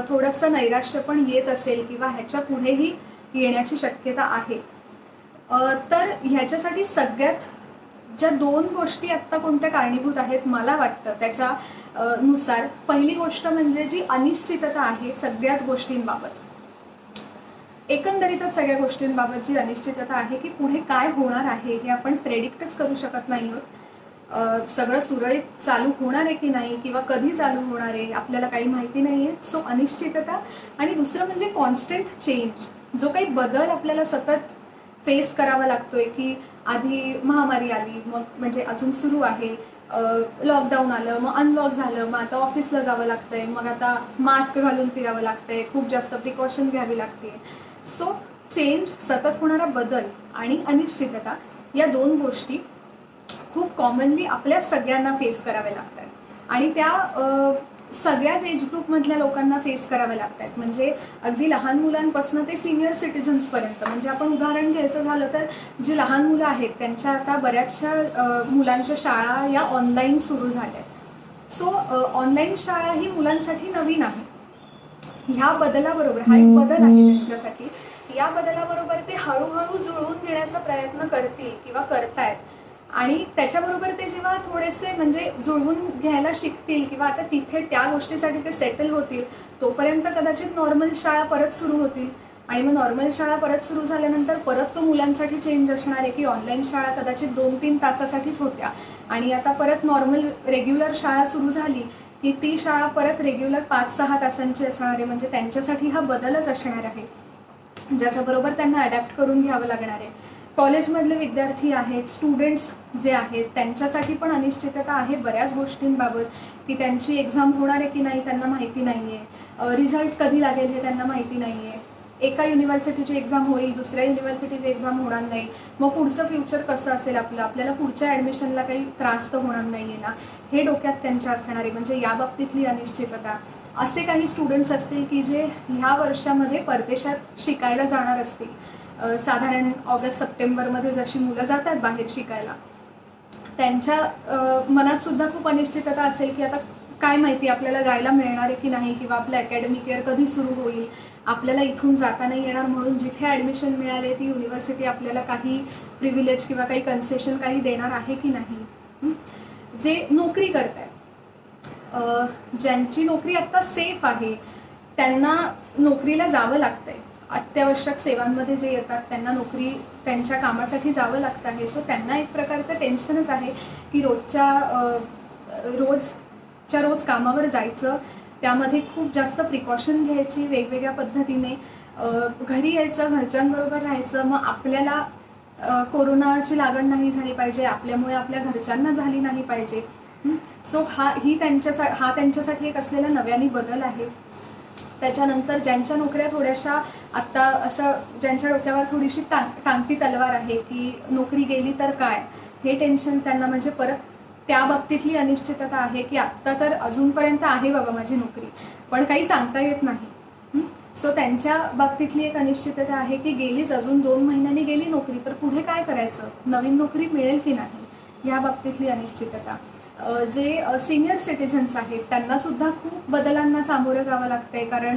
थोडंसं नैराश्य पण येत असेल किंवा ह्याच्या पुढेही येण्याची शक्यता आहे. तर ह्याच्यासाठी सगळ्यात ज्या 2 गोष्टी आत्ता कोणत्या कारणीभूत आहेत मला वाटतं त्याच्या नुसार, पहिली गोष्ट म्हणजे जी अनिश्चितता आहे सगळ्याच गोष्टींबाबत. एकंदरीतच सगळ्या गोष्टींबाबत जी अनिश्चितता आहे की पुढे काय होणार आहे हे आपण प्रेडिक्टच करू शकत नाही आहोत. सगळं सुरळीत चालू होणार आहे की नाही किंवा कधी चालू होणार आहे आपल्याला काही माहिती नाही आहे. सो अनिश्चितता. आणि दुसरं म्हणजे कॉन्स्टंट चेंज, जो काही बदल आपल्याला सतत फेस करावा लागतोय की आधी महामारी आली, मग म्हणजे अजून सुरू आहे, लॉकडाऊन आलं, मग अनलॉक झालं, मग आता ऑफिसला जावं लागतंय, मग आता मास्क घालून फिरावं लागतंय, खूप जास्त प्रिकॉशन घ्यावी लागते. सो चेंज, सतत होणारा बदल आणि अनिश्चितता या 2 गोष्टी खूप कॉमनली आपल्या सगळ्यांना फेस कराव्या लागतात आणि त्या सगळ्याच एज ग्रुपमधल्या लोकांना फेस कराव्या लागतात. म्हणजे अगदी लहान मुलांपासून ते सिनियर सिटिझन्सपर्यंत. म्हणजे आपण उदाहरण घ्यायचं झालं तर जी लहान मुलं आहेत त्यांच्या आता बऱ्याचशा मुलांच्या शाळा या ऑनलाईन सुरू झाल्या. सो ऑनलाईन शाळा ही मुलांसाठी नवीन आहे. ह्या बदलाबरोबर, हा एक बदल आहे त्यांच्यासाठी, या बदलाबरोबर ते हळूहळू जुळवून घेण्याचा प्रयत्न करतील किंवा करतायत आणि त्याच्याबरोबर ते जेव्हा थोडेसे म्हणजे जुळवून घ्यायला शिकतील किंवा आता तिथे त्या गोष्टीसाठी ते सेटल होतील तोपर्यंत कदाचित नॉर्मल शाळा परत सुरू होतील आणि मग नॉर्मल शाळा परत सुरू झाल्यानंतर परत तो मुलांसाठी चेंज असणार आहे की ऑनलाईन शाळा कदाचित 2-3 तासासाठीच होत्या आणि आता परत नॉर्मल रेग्युलर शाळा सुरू झाली की ती शाळा परत रेग्युलर 5-6 तासांची असणार आहे. म्हणजे त्यांच्यासाठी हा बदलच असणार आहे ज्याच्याबरोबर त्यांना अडॅप्ट करून घ्यावं लागणार आहे. कॉलेजमधले विद्यार्थी आहेत, स्टुडंट्स जे आहेत त्यांच्यासाठी पण अनिश्चितता आहे बऱ्याच गोष्टींबाबत की त्यांची एक्झाम होणार आहे की नाही त्यांना माहिती नाही आहे, रिझल्ट कधी लागेल हे त्यांना माहिती नाही आहे, एका युनिव्हर्सिटीची एक्झाम होईल, दुसऱ्या युनिव्हर्सिटीची एक्झाम होणार नाही, मग पुढचं फ्युचर कसं असेल आपलं, आपल्याला पुढच्या ॲडमिशनला काही त्रास तर होणार नाही आहे ना, हे डोक्यात त्यांच्या असणार आहे. म्हणजे या बाबतीतली अनिश्चितता. असे काही स्टुडंट्स असतील की जे ह्या वर्षामध्ये परदेशात शिकायला जाणार असतील, साधारण ऑगस्ट-सप्टेंबरमध्ये जशी मुलं जातात बाहेर शिकायला, त्यांच्या मनात सुद्धा खूप अनिश्चितता असेल की आता काय माहिती आपल्याला जायला मिळणार आहे की नाही किंवा आपलं अकॅडमिक इयर कधी सुरू होईल, आपल्याला इथून जाता नाही येणार म्हणून जिथे ॲडमिशन मिळाले ती युनिव्हर्सिटी आपल्याला काही प्रिव्हिलेज किंवा काही कन्सेशन काही देणार आहे की नाही. जे नोकरी करतायत, ज्यांची नोकरी आत्ता सेफ आहे त्यांना नोकरीला जावं लागतंय, अत्यावश्यक सेवांमध्ये जे येतात त्यांना नोकरी त्यांच्या कामासाठी जावं लागतं आहे. सो त्यांना एक प्रकारचं टेन्शनच आहे की रोज कामावर जायचं, त्यामध्ये खूप जास्त प्रिकॉशन घ्यायची वेगवेगळ्या पद्धतीने, घरी यायचं, घरच्यांबरोबर राहायचं, मग आपल्याला कोरोनाची लागण नाही झाली पाहिजे, आपल्यामुळे आपल्या घरच्यांना झाली नाही पाहिजे. सो हा त्यांच्यासाठी एक असलेला नव्याने बदल आहे. त्याच्यानंतर ज्यांच्या नोकऱ्या थोड्याशा आत्ता असं ज्यांच्या डोक्यावर थोडीशी टांगती तलवार आहे की नोकरी गेली तर काय, हे टेन्शन त्यांना, म्हणजे परत त्या बाबतीतली अनिश्चितता आहे की आत्ता तर अजूनपर्यंत आहे बाबा माझी नोकरी पण काही सांगता येत नाही. सो त्यांच्या बाबतीतली एक अनिश्चितता आहे की गेलीच, अजून 2 महिन्यांनी गेली नोकरी तर पुढे काय करायचं, नवीन नोकरी मिळेल की नाही, या बाबतीतली अनिश्चितता. जे सिनियर सिटिझन्स आहेत त्यांना सुद्धा खूप बदलांना सामोरं जावं लागतंय कारण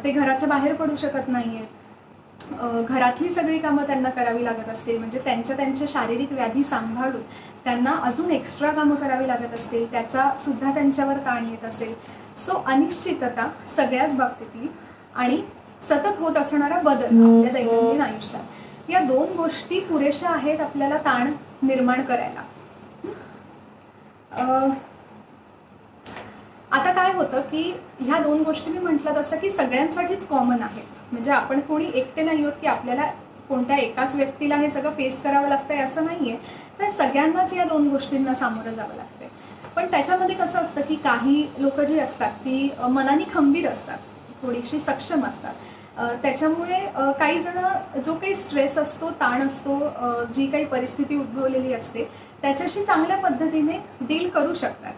ते घराच्या बाहेर पडू शकत नाही आहेत, घरातली सगळी कामं त्यांना करावी लागत असतील, म्हणजे त्यांच्या शारीरिक व्याधी सांभाळून त्यांना अजून एक्स्ट्रा कामं करावी लागत असतील, त्याचा सुद्धा त्यांच्यावर ताण येत असेल. सो अनिश्चितता सगळ्याच बाबतीतली आणि सतत होत असणारा बदल आपल्या दैनंदिन आयुष्यात, या 2 गोष्टी पुरेशा आहेत आपल्याला ताण निर्माण करायला. आता काय होतं की ह्या 2 गोष्टी मी म्हटलं तसं की सगळ्यांसाठीच कॉमन आहेत, म्हणजे आपण कोणी एकटे नाही आहोत की आपल्याला कोणत्या एकाच व्यक्तीला हे सगळं फेस करावं लागतंय असं नाहीये, तर सगळ्यांनाच या 2 गोष्टींना सामोरं जावं लागतंय. पण त्याच्यामध्ये कसं असतं की काही लोक जी असतात ती मनाने खंबीर असतात, थोडीशी सक्षम असतात. त्याच्यामुळे काही जण जो काही स्ट्रेस असतो, ताण असतो, जी काही परिस्थिती उद्भवलेली असते त्याच्याशी चांगल्या पद्धतीने डील करू शकतात.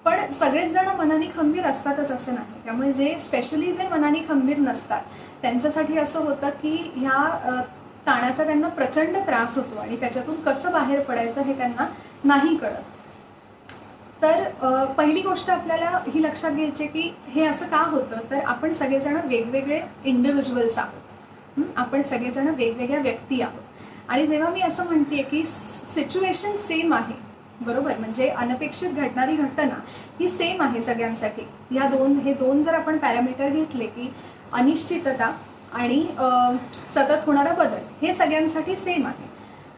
पण सगळेच जण मनाने खंबीर असतातच असं नाही. त्यामुळे जे मनाने खंबीर नसतात त्यांच्यासाठी असं होतं की ह्या ताणाचा त्यांना प्रचंड त्रास होतो आणि त्याच्यातून कसं बाहेर पडायचं हे त्यांना नाही कळत. तर पहिली गोष्ट आपल्याला ही लक्षात घ्यायची की हे असं का होतं, तर आपण सगळेजण वेगवेगळे इंडिव्हिज्युअल्स आहोत. आपण सगळेजण वेगवेगळ्या व्यक्ती आहोत. आणि जेव्हा मी असं म्हणते की सिच्युएशन सेम आहे, बरोबर, म्हणजे अनपेक्षित घडणारी घटना ही सेम आहे सगळ्यांसाठी. हे दोन जर आपण पॅरामीटर घेतले की अनिश्चितता आणि सतत होणारा बदल, हे सगळ्यांसाठी सेम आहे.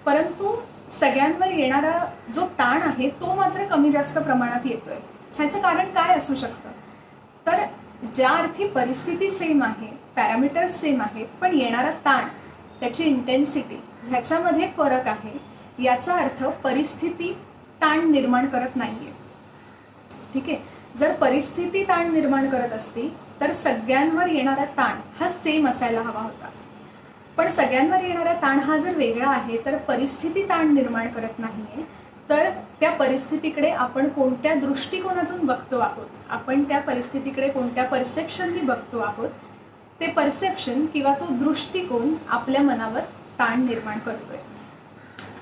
परंतु सगळ्यांवर येणारा जो ताण आहे तो मात्र कमी जास्त प्रमाणात येतोय. ह्याचं कारण काय असू शकतं, तर ज्या अर्थी परिस्थिती सेम आहे, पॅरामीटर्स सेम आहेत, पण येणारा ताण, त्याची इंटेन्सिटी ह्याच्यामध्ये फरक आहे. याचा अर्थ परिस्थिती ताण निर्माण करत नाहीये. ठीक आहे. जर परिस्थिती ताण निर्माण करत असती तर सगळ्यांवर येणारा ताण हा सेम असायला हवा होता. पण सगळ्यांवर येणारा ताण हा जर वेगळा आहे, तर परिस्थिती ताण निर्माण करत नाहीये, तर त्या परिस्थितीकडे आपण कोणत्या दृष्टिकोनातून बघतो आहोत, आपण त्या परिस्थितीकडे कोणत्या परसेप्शननी बघतो आहोत, ते परसेप्शन किंवा तो दृष्टिकोन आपल्या मनावर ताण निर्माण करतोय.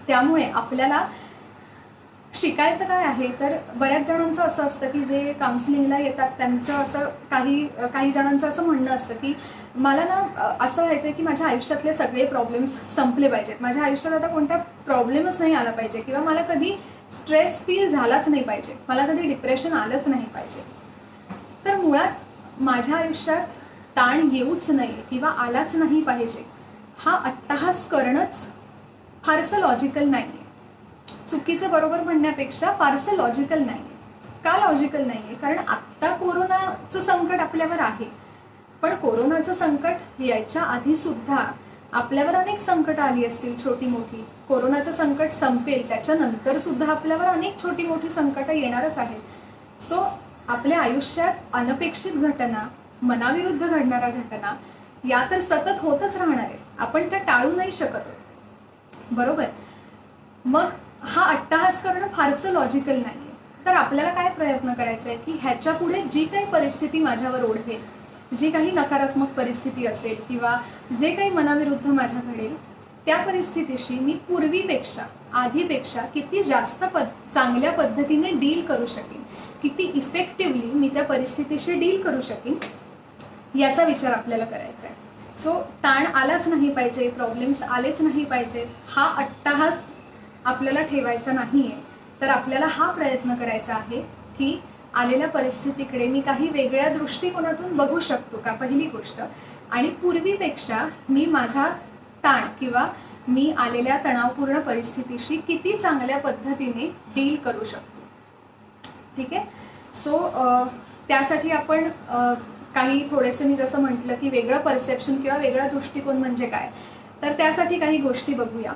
त्यामुळे आपल्याला शिकायचं काय आहे, तर बऱ्याच जणांचं असं असतं की जे काउन्सिलिंगला येतात त्यांचं असं काही जणांचं असं म्हणणं असतं की मला ना असं व्हायचं की माझ्या आयुष्यातले सगळे प्रॉब्लेम्स संपले पाहिजेत, माझ्या आयुष्यात आता कोणता प्रॉब्लेमच नाही आला पाहिजे, किंवा मला कधी स्ट्रेस फील झालाच नाही पाहिजे, मला कधी डिप्रेशन आलंच नाही पाहिजे. तर मुळात माझ्या आयुष्यात ताण येऊच नये किंवा आलाच नाही पाहिजे हा अट्टहास करणंच फारसं लॉजिकल नाही आहे. चुकीचं बरोबर म्हणण्यापेक्षा फारसं लॉजिकल नाही आहे. का लॉजिकल नाही आहे, कारण आत्ता कोरोनाचं संकट आपल्यावर आहे, पण कोरोनाचं संकट यायच्या आधी सुद्धा आपल्यावर अनेक संकट आली असतील छोटी मोठी. कोरोनाचं संकट संपेल त्याच्यानंतर सुद्धा आपल्यावर अनेक छोटी मोठी संकटं येणारच आहेत. सो आपल्या आयुष्यात अनपेक्षित घटना, मनाविरुद्ध घडणाऱ्या घटना या तर सतत होतच राहणार आहे, आपण त्या टाळू नाही शकत, बरोबर. मग हा अट्टहास करणं फारसं लॉजिकल नाहीये. तर आपल्याला काय प्रयत्न करायचा आहे की ह्याच्या पुढे जी काही परिस्थिती माझ्यावर ओढवेल, जी काही नकारात्मक परिस्थिती असेल किंवा जे काही मनाविरुद्ध माझ्या घडेल, त्या परिस्थितीशी मी पूर्वीपेक्षा, आधीपेक्षा किती जास्त चांगल्या पद्धतीने डील करू शकेन, किती इफेक्टिव्हली मी त्या परिस्थितीशी डील करू शकेन, याचा विचार आपल्याला करायचा आहे. सो ताण आलाच नाही पाहिजे, प्रॉब्लेम्स आलेच नाही पाहिजे हा अट्टहास आपल्याला ठेवायचा नाहीये. तर आपल्याला हा प्रयत्न करायचा आहे की आलेल्या परिस्थितीकडे मी काही वेगळ्या दृष्टिकोनातून बघू शकतो का, पहिली गोष्ट. आणि पूर्वीपेक्षा मी माझा ताण किंवा मी आलेल्या तणावपूर्ण परिस्थितीशी किती चांगल्या पद्धतीने डील करू शकतो. ठीक आहे. सो त्यासाठी आपण काही थोडेसे, मी जसं म्हटलं की वेगळं परसेप्शन किंवा वेगळा दृष्टिकोन म्हणजे काय, तर त्यासाठी काही गोष्टी बघूया.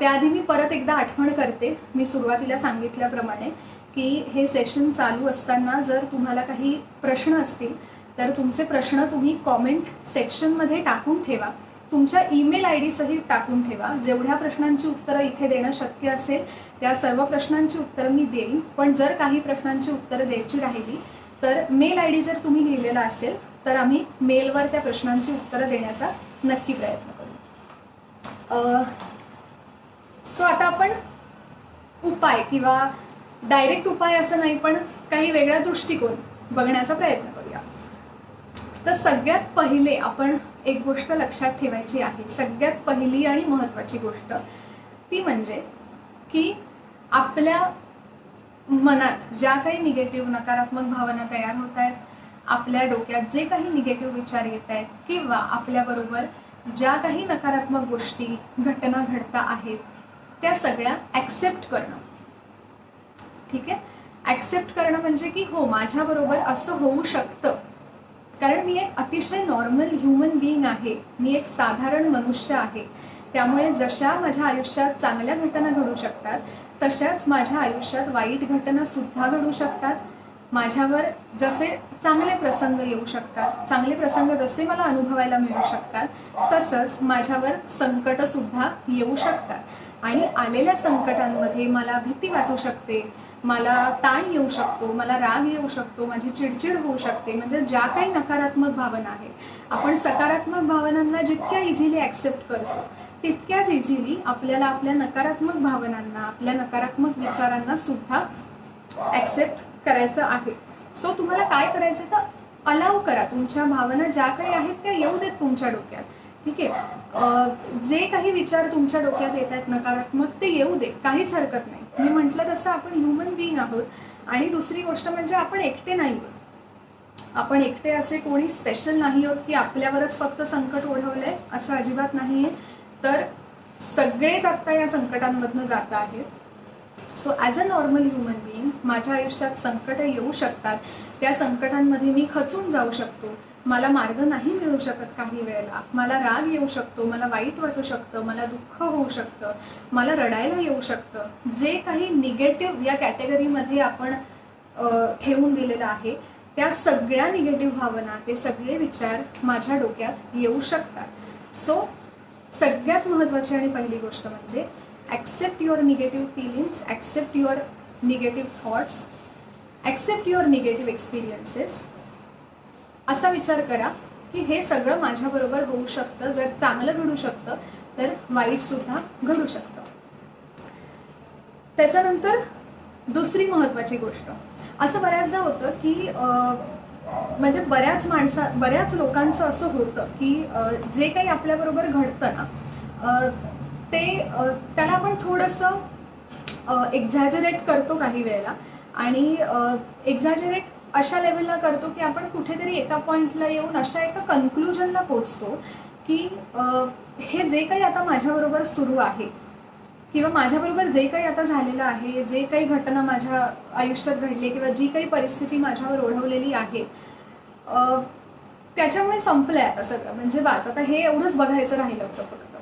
त्याआधी मी परत एकदा आठवण करते, मी सुरुवातीला सांगितल्याप्रमाणे की हे सेशन चालू असताना जर तुम्हाला काही प्रश्न असतील तर तुमचे प्रश्न तुम्ही कॉमेंट सेक्शनमध्ये टाकून ठेवा, तुमच्या ईमेल ID सहित टाकून ठेवा. जेवढ्या प्रश्नांची उत्तरं इथे देणं शक्य असेल त्या सर्व प्रश्नांची उत्तरं मी देईन. पण जर काही प्रश्नांची उत्तरं द्यायची राहिली तर मेल ID जर तुम्ही लिहिलेला असेल तर आम्ही मेलवर त्या प्रश्नांची उत्तरं देण्याचा नक्की प्रयत्न करू. सो आता आपण उपाय किंवा डायरेक्ट उपाय असं नाही, पण काही वेगळा दृष्टिकोन बघण्याचा प्रयत्न करूया. तर सगळ्यात पहिले आपण एक गोष्ट लक्षात ठेवायची आहे, सगळ्यात पहिली आणि महत्त्वाची गोष्ट ती म्हणजे की आपल्या मनात ज्या काही निगेटिव्ह, नकारात्मक भावना तयार होत आहेत, आपल्या डोक्यात जे काही निगेटिव्ह विचार येत आहेत किंवा आपल्याबरोबर ज्या काही नकारात्मक गोष्टी, घटना घडता आहेत, त्या सगळ्या ॲक्सेप्ट करणं. ठीक आहे. ॲक्सेप्ट करणं म्हणजे की हो, माझ्याबरोबर असं होऊ शकतं, कारण मी एक अतिशय नॉर्मल ह्युमन बीइंग आहे, मी एक साधारण मनुष्य आहे, त्यामुळे जशा माझ्या आयुष्यात चांगल्या घटना घडू शकतात तशाच माझ्या आयुष्यात वाईट घटना सुद्धा घडू शकतात. माझ्यावर जसे चांगले प्रसंग येऊ शकतात, चांगले प्रसंग जसे मला अनुभवायला मिळू शकतात तसंच माझ्यावर संकट सुद्धा येऊ शकतात आणि आलेल्या संकटांमध्ये मला भीती वाटू शकते, मला ताण येऊ शकतो, मला राग येऊ शकतो, माझी चिडचिड होऊ शकते. म्हणजे ज्या काही नकारात्मक भावना आहेत, आपण सकारात्मक भावनांना जितक्या इझिली ॲक्सेप्ट करतो तितक्याच इझिली आपल्याला आपल्या नकारात्मक भावनांना, आपल्या नकारात्मक विचारांना सुद्धा ॲक्सेप्ट करायचं आहे. सो तुम्हाला काय करायचं तर अलाव करा, तुमच्या भावना ज्या काही आहेत त्या येऊ देत तुमच्या डोक्यात. ठीक आहे, जे काही विचार तुमच्या डोक्यात येत आहेत नकारात्मक ते येऊ दे, काहीच हरकत नाही. मी म्हटलं तसं आपण ह्युमन बिईंग आहोत. आणि दुसरी गोष्ट म्हणजे आपण एकटे नाही आहोत. आपण एकटे असे कोणी स्पेशल नाही आहोत की आपल्यावरच फक्त संकट ओढवलंय, असं अजिबात नाही आहे. तर सगळेच आत्ता या संकटांमधनं जात आहेत. So as a normal human being माझ्या आयुष्यात संकटं येऊ शकतात. त्या संकटांमध्ये मी खचून जाऊ शकतो, मला मार्ग नाही मिळू शकत, काही वेळेला मला राग येऊ शकतो, मला वाईट वाटू शकतं, मला दुःख होऊ शकतं, मला रडायला येऊ शकतं. जे काही निगेटिव्ह या कॅटेगरीमध्ये आपण ठेवून दिलेलं आहे त्या सगळ्या निगेटिव्ह भावना, ते सगळे विचार माझ्या डोक्यात येऊ शकतात. सो सगळ्यात महत्त्वाची आणि पहिली गोष्ट म्हणजे accept your negative feelings, accept your negative thoughts, accept your negative experiences. असा विचार करा की हे सगळं माझ्याबरोबर होऊ शकतं. जर चांगलं घडू शकतं तर वाईटसुद्धा घडू शकतं. त्याच्यानंतर दुसरी महत्त्वाची गोष्ट, असं बऱ्याचदा होतं की म्हणजे बऱ्याच लोकांचं असं होतं की जे काही आपल्याबरोबर घडतं ना त्याला आपण थोडंसं एक्झॅजरेट करतो काही वेळेला. आणि एक्झॅजरेट अशा लेवलला करतो की आपण कुठेतरी एका पॉईंटला येऊन अशा एका कन्क्लुजनला पोचतो की हे जे काही आता माझ्याबरोबर सुरू आहे किंवा माझ्याबरोबर जे काही आता झालेलं आहे, जे काही घटना माझ्या आयुष्यात घडली किंवा जी काही परिस्थिती माझ्यावर ओढवलेली आहे त्याच्यामुळे संपलंय आता सगळं. म्हणजे बस आता हे एवढंच बघायचं राहिलं होतं फक्त.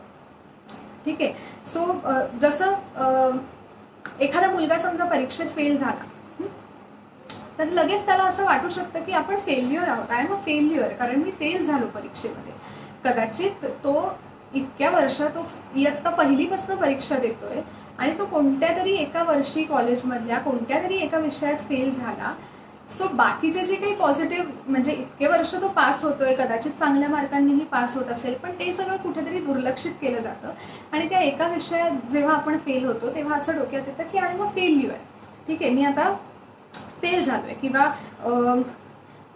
ठीक आहे. सो जसं एखादा मुलगा समजा परीक्षेत फेल झाला तर लगेच त्याला असं वाटू शकतं की आपण फेल्युअर आहोत, आय एम अ फेल्युअर, कारण मी फेल झालो परीक्षेमध्ये. कदाचित तो इतक्या वर्षात तो इयत्ता पहिलीपासून परीक्षा देतोय आणि तो कोणत्या तरी एका वर्षी कॉलेजमधल्या कोणत्या तरी एका विषयात फेल झाला. सो बाकीचे जे काही पॉझिटिव्ह, म्हणजे इतके वर्ष तो पास होतोय, कदाचित चांगल्या मार्कांनीही पास होत असेल, पण ते सगळं कुठेतरी दुर्लक्षित केलं जातं. आणि त्या एका विषयात जेव्हा आपण फेल होतो तेव्हा असं डोक्यात येतं की आय एम अ फेल्युअर. ठीक आहे, मी आता फेल झालोय किंवा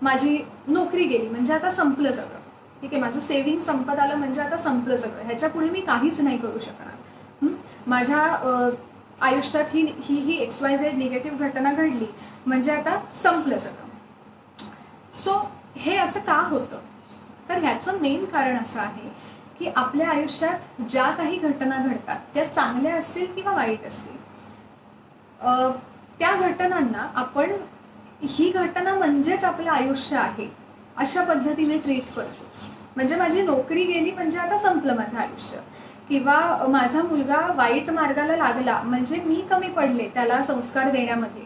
माझी नोकरी गेली म्हणजे आता संपलं सगळं. ठीक आहे, माझं सेव्हिंग संपत आलं म्हणजे आता संपलं सगळं, ह्याच्या पुढे मी काहीच नाही करू शकणार. माझ्या आयुष्यात ही XYZ निगेटिव्ह घटना घडली म्हणजे आता संपलं सगळं. सो हे असं का होतं तर ह्याचं मेन कारण असं आहे की आपल्या आयुष्यात ज्या काही घटना घडतात त्या चांगल्या असतील किंवा वाईट असतील, त्या घटनांना आपण ही घटना म्हणजेच आपलं आयुष्य आहे अशा पद्धतीने ट्रीट करतो. म्हणजे माझी नोकरी गेली म्हणजे आता संपलं माझं आयुष्य, किंवा माझा मुलगा वाईट मार्गाला लागला म्हणजे मी कमी पडले त्याला संस्कार देण्यामध्ये,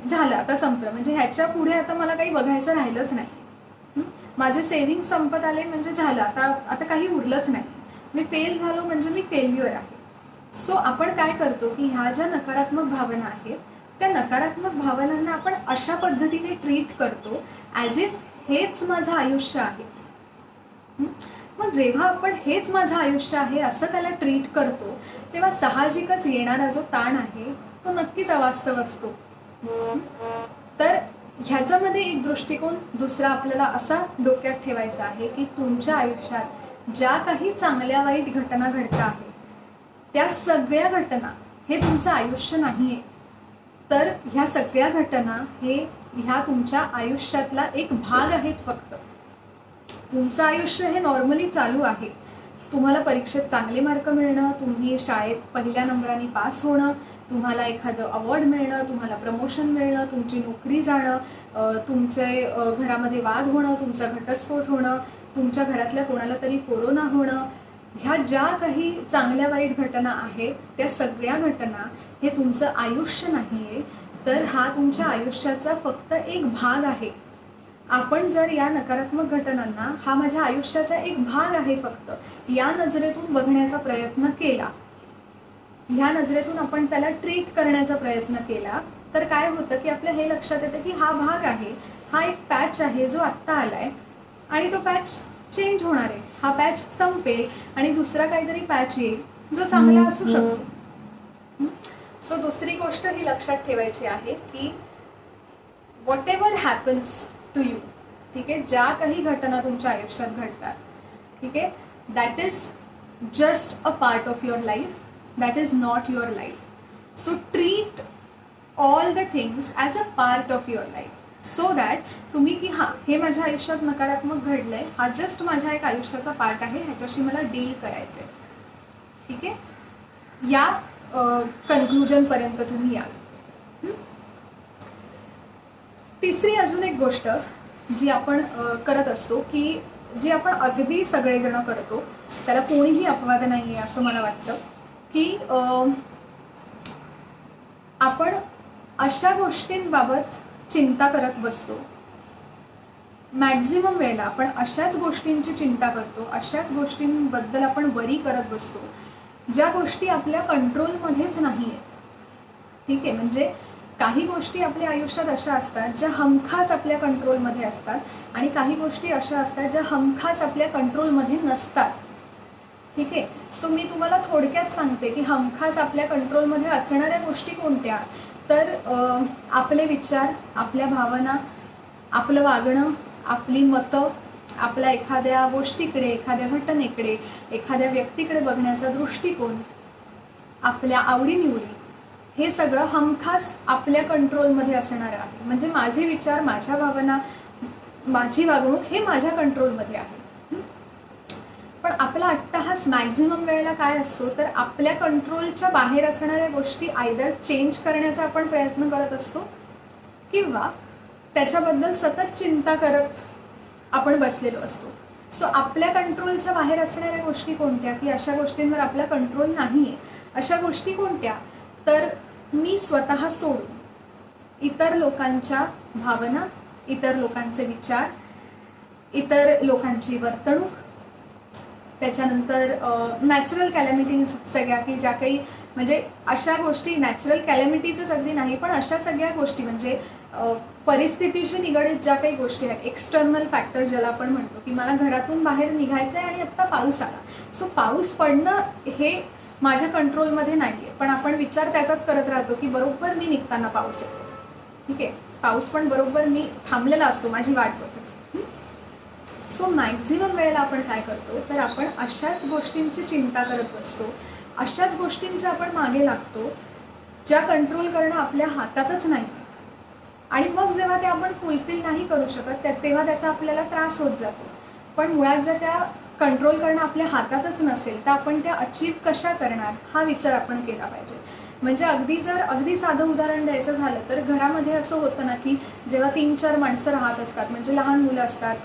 झालं आता संपलं, म्हणजे ह्याच्या पुढे आता मला काही बघायचं राहिलंच नाही. माझे सेव्हिंग संपत आले म्हणजे झालं, आता काही उरलंच नाही, मी फेल झालो म्हणजे मी फेल्युअर आहे. सो आपण काय करतो की ह्या ज्या नकारात्मक भावना आहेत त्या नकारात्मक भावनांना आपण अशा पद्धतीने ट्रीट करतो ॲज इफ हेच माझं आयुष्य आहे. मग जेव्हा आपण हेच माझं आयुष्य आहे असं त्याला ट्रीट करतो तेव्हा साहजिकच येणारा जो ताण आहे तो नक्कीच अवास्तव असतो. तर ह्याच्यामध्ये एक दृष्टिकोन दुसरा आपल्याला असा डोक्यात ठेवायचा आहे की तुमच्या आयुष्यात ज्या काही चांगल्या वाईट घटना घडत आहेत त्या सगळ्या घटना हे तुमचं आयुष्य नाहीये. तर ह्या सगळ्या घटना ह्या तुमच्या आयुष्यातला एक भाग आहेत. फक्त तुमचं आयुष्य हे नॉर्मली चालू आहे. तुम्हाला परीक्षेत चांगले मार्क मिळणं, तुम्ही शाळेत पहिल्या नंबराने पास होणं, तुम्हाला एखादं अवॉर्ड मिळणं, तुम्हाला प्रमोशन मिळणं, तुमची नोकरी जाणं, तुमचे घरामध्ये वाद होणं, तुमचा घटस्फोट होणं, तुमच्या घरातल्या कोणाला तरी कोरोना होणं, ह्या ज्या काही चांगल्या वाईट घटना आहेत त्या सगळ्या घटना हे तुमचं आयुष्य नाही आहे, तर हा तुमच्या आयुष्याचा फक्त एक भाग आहे. आपण जर या नकारात्मक घटनांना हा माझ्या आयुष्याचा एक भाग आहे फक्त या नजरेतून बघण्याचा प्रयत्न केला, ह्या नजरेतून आपण त्याला ट्रीट करण्याचा प्रयत्न केला, तर काय होतं की आपल्या हे लक्षात येतं की हा भाग आहे, हा एक पॅच आहे जो आत्ता आलाय आणि तो पॅच चेंज होणार आहे. हा पॅच संपेल आणि दुसरा काहीतरी पॅच येईल जो चांगला असू शकतो. सो दुसरी गोष्ट ही लक्षात ठेवायची आहे की whatever happens to you, ठीक आहे, ज्या काही घटना तुमच्या आयुष्यात घडतात, ठीक आहे, that is just a part of your life, that is not your life. So treat all the things as a part of your life, so that तुम्ही की हां हे माझ्या आयुष्यात नकारात्मक घडलंय, हा जस्ट माझ्या एक आयुष्याचा पार्ट आहे, ह्याच्याशी मला डील करायचं आहे. ठीक आहे, या कन्क्लुजनपर्यंत तुम्ही याल. तिसरी अजून एक गोष्ट जी आपण करत असतो की जी आपण अगदी सगळेजण करतो, त्याला कोणीही अपवाद नाही आहे असं मला वाटतं की आपण अशा गोष्टींबाबत चिंता करत बसतो. मॅक्झिमम वेळेला आपण अशाच गोष्टींची चिंता करतो, अशाच गोष्टींबद्दल आपण वरी करत बसतो ज्या गोष्टी आपल्या कंट्रोलमध्येच नाही आहेत. ठीक आहे, म्हणजे काही गोष्टी आपल्या आयुष्यात अशा असतात ज्या हमखास आपल्या कंट्रोलमध्ये असतात आणि काही गोष्टी अशा असतात ज्या हमखास आपल्या कंट्रोलमध्ये नसतात. ठीक आहे, सो मी तुम्हाला थोडक्यात सांगते की हमखास आपल्या कंट्रोलमध्ये असणाऱ्या गोष्टी कोणत्या, तर आपले विचार, आपल्या भावना, आपलं वागणं, आपली मतं, आपल्या एखाद्या गोष्टीकडे, एखाद्या घटनेकडे, एखाद्या व्यक्तीकडे बघण्याचा दृष्टिकोन, आपल्या आवडीनिवडी, हे सगळं हमखास आपल्या कंट्रोलमध्ये असणारं आहे. म्हणजे माझे विचार, माझ्या भावना, माझी वागणूक हे माझ्या कंट्रोलमध्ये आहे. पण आपला अट्टाहास मॅक्झिमम वेळेला काय असतो, तर आपल्या कंट्रोलच्या बाहेर असणाऱ्या गोष्टी आयदर चेंज करण्याचा आपण प्रयत्न करत असतो किंवा त्याच्याबद्दल सतत चिंता करत आपण बसलेलो असतो. सो आपल्या कंट्रोलच्या बाहेर असणाऱ्या गोष्टी कोणत्या, की अशा गोष्टींवर आपला कंट्रोल नाही आहे, अशा गोष्टी कोणत्या, तर मी स्वतः सोडून इतर लोकांच्या भावना, इतर लोकांचे विचार, इतर लोकांची वर्तणूक, त्याच्यानंतर नॅचरल कॅलॅमिटीज सगळ्या की ज्या काही म्हणजे अशा गोष्टी, नॅचरल कॅलॅमिटीजच अगदी नाही पण अशा सगळ्या गोष्टी म्हणजे परिस्थितीशी निगडीत ज्या काही गोष्टी आहेत, एक्सटर्नल फॅक्टर्स ज्याला आपण म्हणतो, की मला घरातून बाहेर निघायचं आहे आणि आत्ता पाऊस आला, सो पाऊस पडणं हे माझ्या कंट्रोलमध्ये नाही आहे, पण आपण विचार त्याचाच करत राहतो की बरोबर मी निघताना पाऊस येतो. ठीक आहे, पाऊस पण बरोबर मी थांबलेला असतो, माझी वाट बघतो. सो मॅक्झिमम वेळेला आपण काय करतो, तर आपण अशाच गोष्टींची चिंता करत बसतो, अशाच गोष्टींच्या आपण मागे लागतो ज्या कंट्रोल करणं आपल्या हातातच नाही. आणि मग जेव्हा ते आपण फुलफिल नाही करू शकत तेव्हा त्याचा आपल्याला त्रास होत जातो. पण मुळात जर त्या कंट्रोल करणं आपल्या हातातच नसेल तर आपण त्या अचीव कशा करणार हा विचार आपण केला पाहिजे. म्हणजे अगदी साधं उदाहरण द्यायचं झालं तर घरामध्ये असं होतं ना की जेव्हा 3-4 माणसं राहत असतात, म्हणजे लहान मुलं असतात,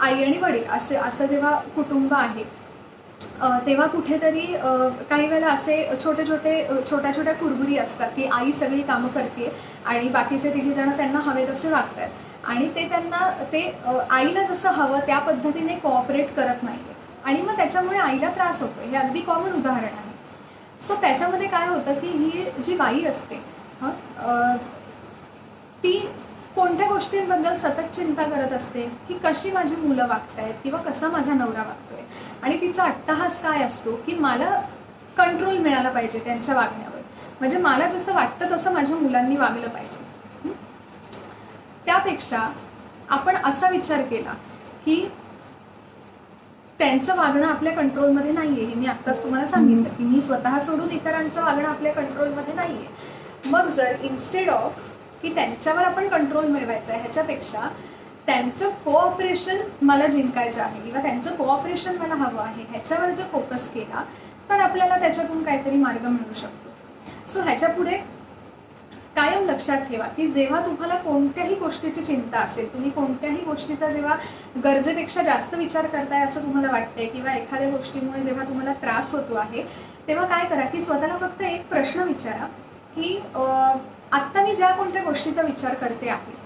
आई आणि वडील असं जेव्हा कुटुंब आहे, तेव्हा कुठेतरी काही वेळेला असे छोट्या छोट्या कुरबुरी असतात की आई सगळी कामं करते आणि बाकीचे 3 जण त्यांना हवे तसे वागतात आणि ते आईला जसं हवं त्या पद्धतीने कोऑपरेट करत नाही आणि मग त्याच्यामुळे आईला त्रास होतो. हे अगदी कॉमन उदाहरण आहे. सो त्याच्यामध्ये काय होतं की ही जी बाई असते ती कोणत्या गोष्टींबद्दल सतत चिंता करत असते की कशी माझी मुलं वागतायत किंवा कसा माझा नवरा वागतोय, आणि तिचा अट्टाहास काय असतो की मला कंट्रोल मिळाला पाहिजे त्यांच्या वागण्यावर, म्हणजे मला जसं वाटतं तसं माझ्या मुलांनी वागलं पाहिजे. त्यापेक्षा आपण असा विचार केला की त्यांचं वागणं आपल्या कंट्रोलमध्ये नाहीये, हे मी आत्ताच तुम्हाला सांगितलं की मी स्वतः सोडून इतरांचं वागणं आपल्या कंट्रोलमध्ये नाहीये. मग जर इन्स्टेड ऑफ की त्यांच्यावर आपण कंट्रोल मिळवायचा आहे, ह्याच्यापेक्षा त्यांचं कोऑपरेशन मला जिंकायचं आहे किंवा त्यांचं कोऑपरेशन मला हवं आहे ह्याच्यावर जर फोकस केला तर आपल्याला त्याच्यातून काहीतरी मार्ग मिळू शकतो. सो ह्याच्या पुढे कायम लक्षात ठेवा की जेव्हा तुम्हाला कोणत्याही गोष्टीची चिंता असेल, तुम्ही कोणत्याही गोष्टीचा जेव्हा गरजेपेक्षा जास्त विचार करताय असं तुम्हाला वाटतंय किंवा एखाद्या गोष्टीमुळे जेव्हा तुम्हाला त्रास होतो आहे, तेव्हा काय करा की स्वतःला फक्त एक प्रश्न विचारा की आत्ता मी ज्या कोणत्या गोष्टीचा विचार करते आहे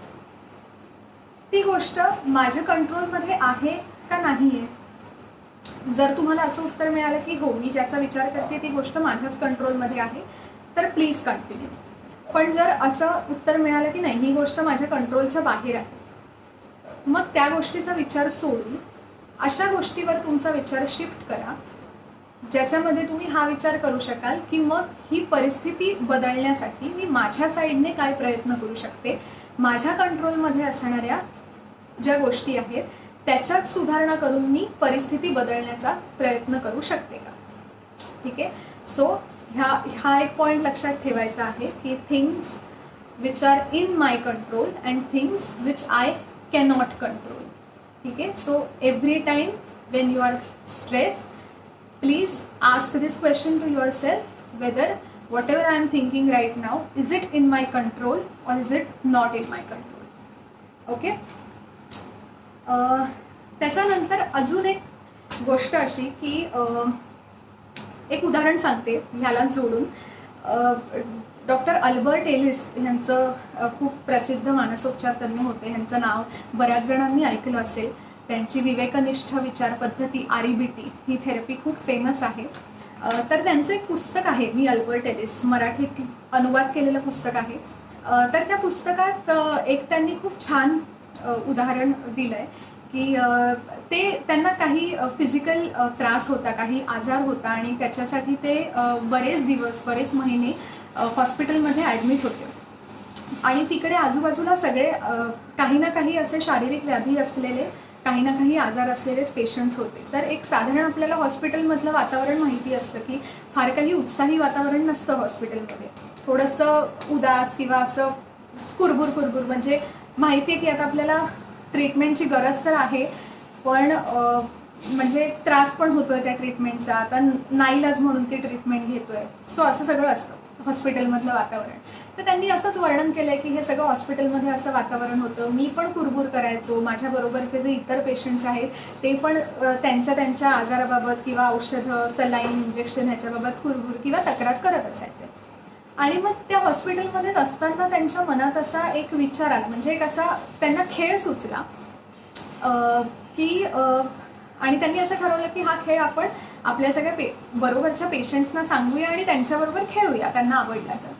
ती गोष्ट माझ्या कंट्रोलमध्ये आहे का नाही आहे. जर तुम्हाला असं उत्तर मिळालं की हो, मी ज्याचा विचार करते ती गोष्ट माझ्याच कंट्रोलमध्ये आहे, तर प्लीज कंटिन्यू. पण जर असं उत्तर मिळालं की नाही, ही गोष्ट माझ्या कंट्रोलच्या बाहेर आहे, मग त्या गोष्टीचा विचार सोडून अशा गोष्टीवर तुमचा विचार शिफ्ट करा ज्याच्यामध्ये तुम्ही हा विचार करू शकाल की मग ही परिस्थिती बदलण्यासाठी मी माझ्या साईडने काय प्रयत्न करू शकते, माझ्या कंट्रोलमध्ये असणाऱ्या ज्या गोष्टी आहेत त्याच्यात सुधारणा करून मी परिस्थिती बदलण्याचा प्रयत्न करू शकते का. ठीक आहे. सो हा एक पॉईंट लक्षात ठेवायचा आहे की things which are in my control and things which I cannot control. ठीक आहे. So every time when you are stress, please ask this question to yourself, whether whatever I am thinking right now, is it in my control or is it not in my control. Okay. त्याच्यानंतर अजून एक गोष्ट अशी की एक उदाहरण सांगते ह्याला जोडून. डॉक्टर अल्बर्ट एलिस यांचं खूप प्रसिद्ध मानसोपचार तज्ज्ञ होते. ह्यांचं नाव बऱ्याच जणांनी ऐकलं असेल. त्यांची विवेकनिष्ठ विचार पद्धती REBT ही थेरपी खूप फेमस आहे. तर त्यांचं एक पुस्तक आहे मी अल्बर्ट एलिस, मराठीत अनुवाद केलेलं पुस्तक आहे. तर त्या पुस्तकात एक त्यांनी खूप छान उदाहरण दिलं आहे की त्यांना काही फिजिकल त्रास होता, काही आजार होता आणि त्याच्यासाठी ते बरेच दिवस, बरेच महिने हॉस्पिटलमध्ये ॲडमिट होते. आणि तिकडे आजूबाजूला सगळे काही ना काही असे शारीरिक व्याधी असलेले, काही ना काही आजार असलेलेच पेशंट्स होते. तर एक साधारण आपल्याला हॉस्पिटलमधलं वातावरण माहिती असतं की फार काही उत्साही वातावरण नसतं हॉस्पिटलमध्ये. थोडंसं उदास किंवा असं कुरबुर कुरबुर, म्हणजे माहिती आहे की आता आपल्याला ट्रीटमेंटची गरज तर आहे, पण म्हणजे त्रास पण होतोय त्या ट्रीटमेंटचा, आता नाईलाज म्हणून ती ट्रीटमेंट घेतोय. सो असं सगळं असतं हॉस्पिटलमधलं वातावरण. तर त्यांनी असंच वर्णन केलंय की हे सगळं हॉस्पिटलमध्ये असं वातावरण होतं. मी पण कुरबुर करायचो, माझ्याबरोबरचे जे इतर पेशंट्स आहेत ते पण त्यांच्या आजाराबाबत किंवा औषधं, सलाईन, इंजेक्शन ह्याच्याबाबत कुरबुर किंवा तक्रार करत असायचे. आणि मग त्या हॉस्पिटलमध्येच असताना त्यांच्या मनात असा एक विचार आला, म्हणजे एक असा त्यांना खेळ सुचला की आणि त्यांनी असं ठरवलं की हा खेळ आपण आपल्या सगळ्या बरोबरच्या पेशंट्सना सांगूया आणि त्यांच्याबरोबर खेळूया, त्यांना आवडला तर.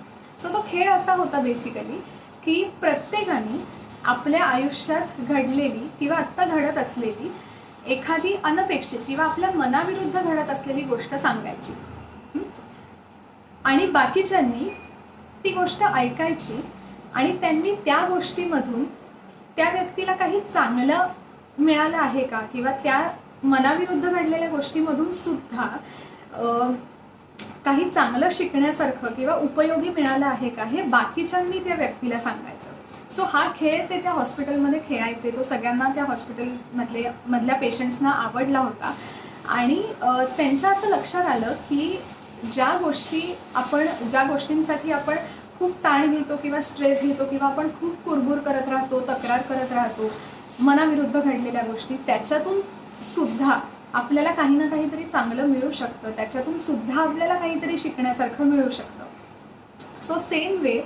सो तो खेळ असा होता बेसिकली की प्रत्येकाने आपल्या आयुष्यात घडलेली किंवा आत्ता घडत असलेली एखादी अनपेक्षित किंवा आपल्या मनाविरुद्ध घडत असलेली गोष्ट सांगायची आणि बाकीच्यांनी ती गोष्ट ऐकायची आणि त्यांनी त्या गोष्टीमधून त्या व्यक्तीला काही चांगलं मिळालं आहे का किंवा त्या मनाविरुद्ध घडलेल्या गोष्टीमधून सुद्धा काही चांगलं शिकण्यासारखं किंवा उपयोगी मिळालं आहे का हे बाकीच्यांनी त्या व्यक्तीला सांगायचं. सो हा खेळ ते त्या हॉस्पिटलमध्ये खेळायचे. तो सगळ्यांना त्या हॉस्पिटलमधल्या पेशंट्सना आवडला होता आणि त्यांच्या असं लक्षात आलं की ज्या गोष्टींसाठी आपण खूप ताण घेतो किंवा स्ट्रेस घेतो किंवा आपण खूप कुरबुर करत राहतो, तक्रार करत राहतो, मनाविरुद्ध घडलेल्या गोष्टी, त्याच्यातून सुद्धा आपल्याला काही ना काहीतरी चांगलं मिळू शकतं, त्याच्यातून सुद्धा आपल्याला काहीतरी शिकण्यासारखं मिळू शकतं. सो सेम वे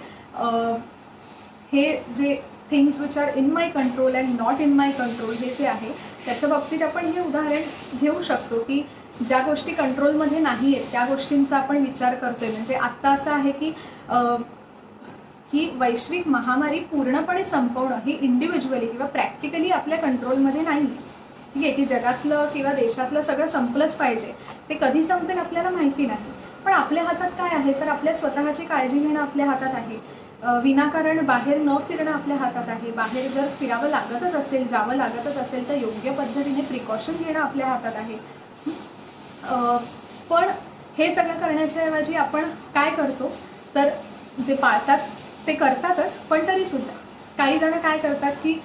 हे जे things which are in my control and not in my control हे जे आहे त्याच्या बाबतीत आपण हे उदाहरण घेऊ शकतो की ज्या गोष्टी कंट्रोलमध्ये नाही आहेत त्या गोष्टींचा आपण विचार करतोय. म्हणजे आत्ता असं आहे की ही वैश्विक महामारी पूर्णपणे संपवणं ही इंडिव्हिज्युअली किंवा प्रॅक्टिकली आपल्या कंट्रोलमध्ये नाही. ठीक आहे की जगातलं किंवा देशातलं सगळं संपलंच पाहिजे, ते कधी संपेल आपल्याला माहिती नाही. पण आपल्या हातात काय आहे तर आपल्या स्वतःची काळजी घेणं आपल्या हातात आहे. विनाकारण बाहेर न फिरणं आपल्या हातात आहे. बाहेर जर फिरावं लागतच असेल, जावं लागतच असेल तर योग्य पद्धतीने प्रिकॉशन घेणं आपल्या हातात आहे. पण हे सगळं करण्याच्या ऐवजी आपण काय करतो तर जे पाळतात ते करतातच, पण तरीसुद्धा काही जण काय करतात की